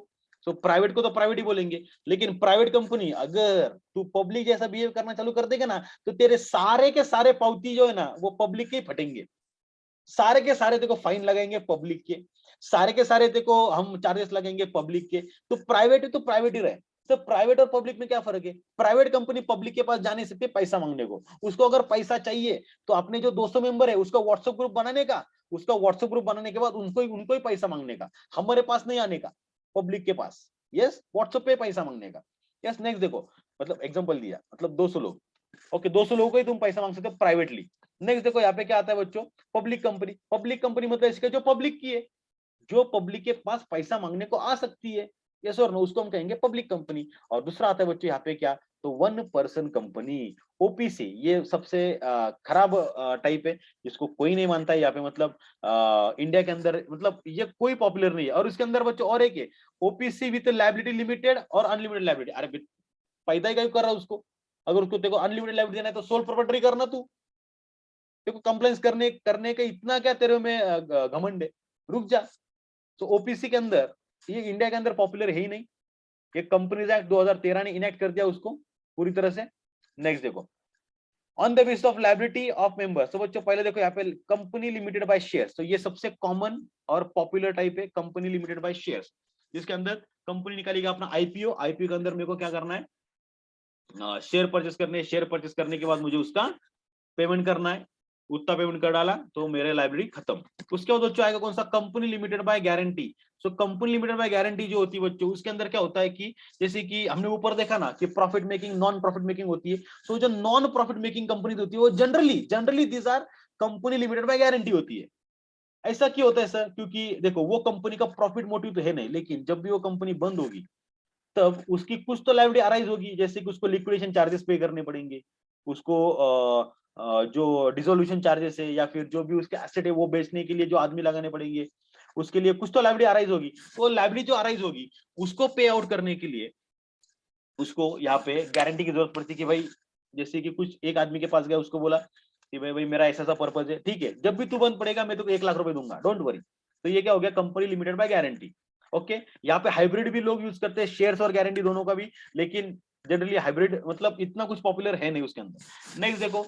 तो प्राइवेट को तो प्राइवेट ही बोलेंगे, लेकिन प्राइवेट कंपनी अगर तू पब्लिक जैसा बिहेव करना चालू कर देगा ना, तो तेरे सारे के सारे पावती जो है ना, वो पब्लिक के ही फटेंगे। सारे के सारे तेको फाइन लगाएंगे पब्लिक के, सारे के सारे तेको हम चार्जेस लगेंगे पब्लिक के। तो प्राइवेट है तो प्राइवेट ही रहे। तो प्राइवेट और पब्लिक में क्या फर्क है, प्राइवेट कंपनी पब्लिक के पास जा नहीं सकती पैसा मांगने को। उसको अगर पैसा चाहिए तो अपने जो 200 मेंबर है उसका व्हाट्सएप ग्रुप बनाने का, उसका व्हाट्सएप ग्रुप बनाने के बाद उनको ही पैसा मांगने का, हमारे पास नहीं आने का, पब्लिक के पास, यस, व्हाट्सएप पे पैसा मांगने का। यस, नेक्स्ट देखो, मतलब एग्जांपल दिया, मतलब 200 लोग, ओके 200 लोगों को ही तुम पैसा मांग सकते हो प्राइवेटली। नेक्स्ट देखो यहाँ पे क्या आता है बच्चों, पब्लिक कंपनी। पब्लिक कंपनी मतलब इसके जो पब्लिक की है, जो पब्लिक के पास पैसा मांगने को आ सकती है, यस और नो, उसको हम कहेंगे पब्लिक कंपनी। और दूसरा आता है बच्चों यहाँ पे क्या, तो वन पर्सन कंपनी, ओपीसी। ये सबसे खराब टाइप है, जिसको कोई नहीं मानता है यहाँ पे, मतलब इंडिया के अंदर, मतलब ये कोई पॉपुलर नहीं है। और इसके अंदर बच्चों और एक है, ओपीसी विथ लायबिलिटी लिमिटेड और अनलिमिटेड लायबिलिटी। अरे पैदा ही क्या कर रहा है उसको, अगर उसको देखो अनलिमिटेड लायबिलिटी देना है तो सोल प्रोप्राइटरी करना तू, देखो कंप्लेंस करने करने का इतना क्या तेरे में घमंड है, रुक जा। तो ओपीसी के अंदर ये इंडिया के अंदर पॉपुलर है ही नहीं। ये कंपनीज एक्ट 2013 ने इनेक्ट कर दिया उसको पूरी तरह से। नेक्स्ट देखो, on the basis of liability of members. तो बच्चों पहले देखो यहाँ पे कंपनी लिमिटेड बाय शेयर्स, तो ये सबसे कॉमन और पॉपुलर टाइप है, कंपनी लिमिटेड बाय शेयर्स, जिसके अंदर कंपनी निकालेगा अपना आईपीओ। आईपीओ के अंदर मेरे को क्या करना है, शेयर परचेस करने हैं। शेयर परचेस करने के बाद मुझे उसका पेमेंट करना है, उतना पेमेंट कर डाला तो मेरे लाइब्रेरी खत्म। उसके बाद बच्चों आएगा कौन सा, company limited by guarantee. So company limited by guarantee जो होती है बच्चों, उसके अंदर क्या होता है कि जैसे कि हमने ऊपर देखा ना कि profit making, non profit making होती है। सो जो नॉन प्रॉफिट मेकिंग कंपनी होती है वो generally these are company limited by guarantee होती है। ऐसा क्यों होता है सर, क्योंकि देखो वो कंपनी का प्रॉफिट मोटिव तो है नहीं, लेकिन जब भी वो कंपनी बंद होगी तब उसकी कुछ तो लायबिलिटी अराइज होगी, जैसे कि उसको लिक्विडेशन चार्जेस पे करने पड़ेंगे, उसको जो डिसोल्यूशन चार्जेस है या फिर जो भी उसके एसेट है वो बेचने के लिए जो आदमी लगाने पड़ेंगे, उसके लिए कुछ तो लायबिलिटी अराइज होगी। तो लायबिलिटी जो अराइज होगी उसको पे आउट करने के लिए उसको यहाँ पे गारंटी की जरूरत पड़ती है कि भाई, जैसे कि कुछ एक आदमी के पास गया, उसको बोला कि भाई भाई मेरा ऐसा पर्पज है, ठीक है, जब भी तू बंद पड़ेगा मैं तुझे 1 लाख रुपए दूंगा, डोंट वरी। तो ये क्या हो गया, company limited by guarantee. Okay, यहाँ पे हाइब्रिड भी लोग यूज करते हैं, शेयर्स और गारंटी दोनों का भी, लेकिन जनरली हाइब्रिड मतलब इतना कुछ पॉपुलर है नहीं उसके अंदर। नेक्स्ट देखो,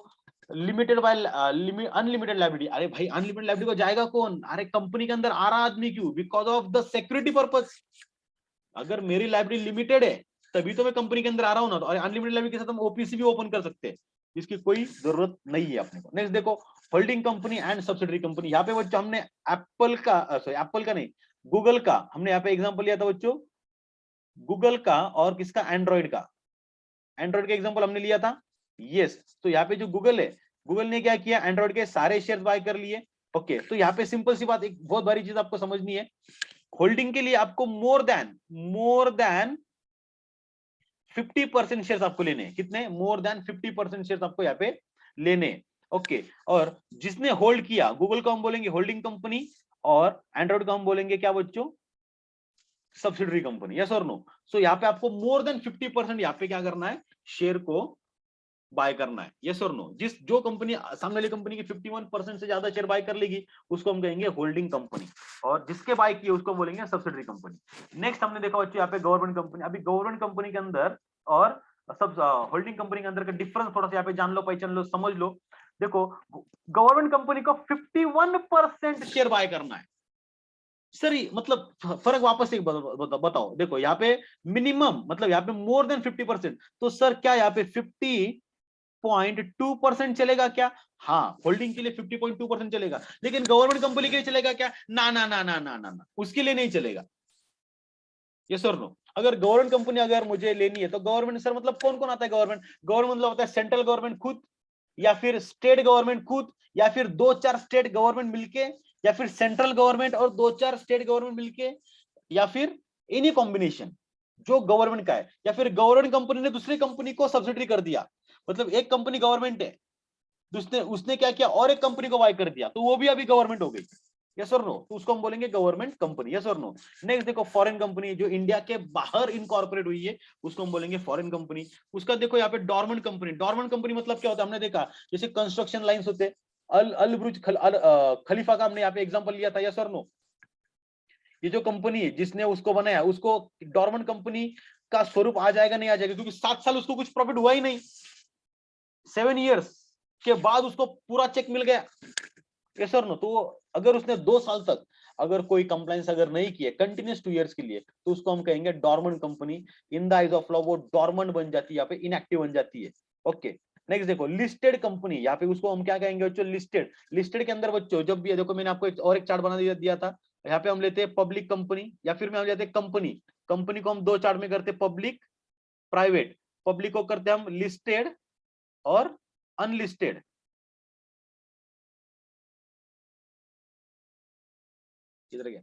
लिमिटेड बाय अनलिमिटेड लायबिलिटी। अरे भाई अनलिमिटेड लायबिलिटी को जाएगा कौन, अरे कंपनी के अंदर आ रहा आदमी क्यों, because of the security purpose. अगर मेरी लाइब्रेरी लिमिटेड है तभी तो मैं कंपनी के अंदर आ रहा हूं ना, तो अनलिमिटेड लाइब्रेरी के साथ हम ओपीसी भी ओपन कर सकते हैं, इसकी कोई जरूरत नहीं है अपने को। नेक्स्ट देखो, holding company and subsidiary company. यहाँ पे बच्चों हमने एप्पल का, सॉरी एप्पल का नहीं, गूगल का हमने यहाँ पे एग्जांपल लिया था बच्चों, गूगल का और किसका, एंड्रॉइड का। एंड्रॉइड का एग्जांपल हमने लिया था, यस। तो यहाँ पे जो गूगल है, गूगल ने क्या किया, एंड्रॉइड के सारे शेयर बाय कर लिए। ओके, तो यहाँ पे सिंपल सी बात, एक बहुत बड़ी चीज आपको समझनी है, होल्डिंग के लिए आपको मोर देन 50% शेयर आपको लेने हैं। कितने, मोर देन 50% शेयर आपको यहाँ पे लेने हैं। ओके, और जिसने होल्ड किया, गूगल को हम बोलेंगे होल्डिंग कंपनी और एंड्रॉइड को हम बोलेंगे क्या बच्चों, सब्सिडरी कंपनी, यस और नो। सो यहाँ पे आपको मोर देन 50% यहाँ पे क्या करना है, शेयर को बाय करना है, यस और नो। जो कंपनी सामने वाली कंपनी की 51% से ज्यादा शेयर बाय कर लेगी उसको हम कहेंगे होल्डिंग कंपनी, और जिसके बाय किए उसको बोलेंगे सब्सिडरी कंपनी। नेक्स्ट हमने देखा बच्चों यहाँ पे गवर्नमेंट कंपनी। अभी गवर्नमेंट कंपनी के अंदर और सब होल्डिंग कंपनी के अंदर का डिफरेंस थोड़ा सा यहाँ पे जान लो, पहचान लो, समझ लो। देखो, गवर्नमेंट कंपनी को 51% शेयर बाय करना है सर, मतलब फर्क वापस एक बताओ। देखो यहाँ पे मिनिमम, मतलब यहाँ पे मोर देन 50%, तो सर क्या यहाँ पे 50 50.2% चलेगा क्या? हाँ, होल्डिंग के लिए 50.2% चलेगा, लेकिन गवर्नमेंट कंपनी के लिए चलेगा क्या? ना ना ना ना ना ना ना, उसके लिए नहीं चलेगा। यस और नो? अगर गवर्नमेंट कंपनी अगर मुझे लेनी है तो गवर्नमेंट सर मतलब कौन कौन आता है गवर्नमेंट? गवर्नमेंट मतलब होता है सेंट्रल गवर्नमेंट खुद, या फिर स्टेट गवर्नमेंट खुद, या फिर 2-4 स्टेट गवर्नमेंट मिलके, या फिर सेंट्रल गवर्नमेंट और 2-4 स्टेट गवर्नमेंट मिलके, या फिर एनी कॉम्बिनेशन जो गवर्नमेंट का है, या फिर गवर्नमेंट कंपनी ने दूसरी कंपनी को सब्सिडी कर दिया, मतलब एक कंपनी गवर्नमेंट है, उसने उसने क्या किया और एक कंपनी को बाय कर दिया, तो वो भी अभी गवर्नमेंट हो गई। यस और नो? तो उसको हम बोलेंगे गवर्नमेंट कंपनी। यस और नो? नेक्स्ट देखो, फॉरेन कंपनी जो इंडिया के बाहर इनकॉर्पोरेट हुई है उसको हम बोलेंगे फॉरेन कंपनी। उसका देखो यहाँ पे डोरमेंट कंपनी। डोरमेंट कंपनी मतलब क्या होता है? हमने देखा जैसे कंस्ट्रक्शन लाइंस होते, अल बुर्ज खलीफा का हमने यहाँ पे एग्जांपल लिया था। यस और नो? ये जो कंपनी है जिसने उसको बनाया, उसको डोरमेंट कंपनी का स्वरूप आ जाएगा नहीं आ जाएगा? क्योंकि 7 साल उसको कुछ प्रॉफिट हुआ ही नहीं, 7 ईयर्स के बाद उसको पूरा चेक मिल गया। यस और नो? तो अगर उसने 2 साल तक अगर कोई कंप्लायंस अगर नहीं किया कंटिन्यूस 2 इयर्स के लिए, तो उसको हम कहेंगे dormant company. In the eyes of law वो डोरमेंट बन जाती है, यहाँ पे इनएक्टिव बन जाती है। ओके, नेक्स्ट देखो लिस्टेड कंपनी। यहाँ पे उसको हम क्या कहेंगे बच्चों? लिस्टेड। लिस्टेड के अंदर बच्चों जब भी देखो, मैंने आपको एक चार्ट बना दिया था। यहाँ पे हम लेते हैं पब्लिक कंपनी, या फिर हम लेते हैं कंपनी। कंपनी को हम 2 चार्ट में करते हैं, पब्लिक प्राइवेट। पब्लिक को करते हैं हम लिस्टेड और अनलिस्टेड। किधर गया?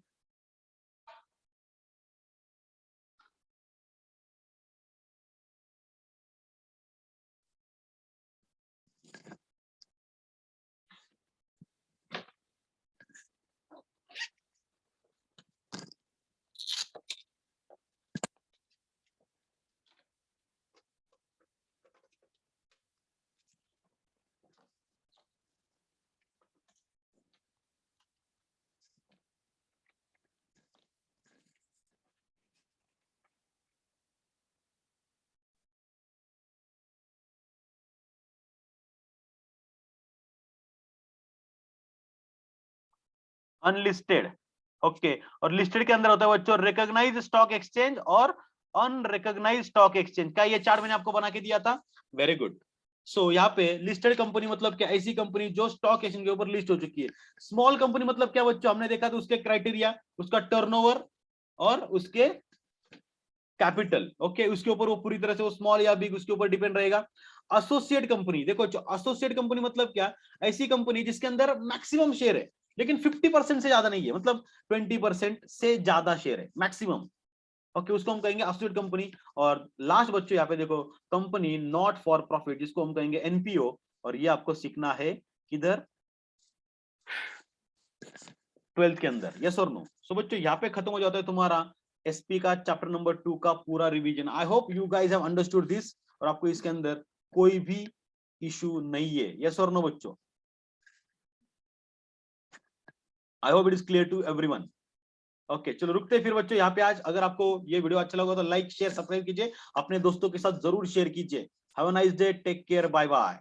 अनलिस्टेड। ओके, और लिस्टेड के अंदर होता है बच्चों रिकॉग्नाइज स्टॉक एक्सचेंज और अनरिकॉग्नाइज स्टॉक एक्सचेंज का। ये चार्ट मैंने आपको बना के दिया था। Very good. सो यहाँ पे लिस्टेड कंपनी मतलब क्या? ऐसी कंपनी जो स्टॉक एक्सचेंज के ऊपर लिस्ट हो चुकी है। स्मॉल कंपनी मतलब क्या बच्चों? हमने देखा था उसके क्राइटेरिया, उसका टर्नओवर और उसके कैपिटल। ओके, उसके ऊपर वो पूरी तरह से वो स्मॉल या बिग उसके ऊपर डिपेंड रहेगा। एसोसिएट कंपनी देखो, एसोसिएट कंपनी मतलब क्या? ऐसी कंपनी जिसके अंदर मैक्सिमम शेयर है लेकिन 50% से ज्यादा नहीं है, मतलब 20% से ज्यादा शेयर है मैक्सिमम। ओके, उसको हम कहेंगे एसोसिएट कंपनी। और लास्ट बच्चों यहाँ पे देखो, कंपनी नॉट फॉर प्रॉफिट, जिसको हम कहेंगे एनपीओ। और ये आपको सीखना है किधर? 12th के अंदर। यस और नो? सो बच्चों यहाँ पे खत्म हो जाता है तुम्हारा एसपी का चैप्टर नंबर 2 का पूरा revision. I hope you guys have understood this, और आपको इसके अंदर कोई भी इशू नहीं है। यस और नो बच्चों? I hope it is clear to everyone. Okay, चलो रुकते हैं फिर बच्चों यहाँ पे आज। अगर आपको ये वीडियो अच्छा लगा तो लाइक शेयर सब्सक्राइब कीजिए, अपने दोस्तों के साथ जरूर शेयर कीजिए। Have a nice day, take care, bye bye.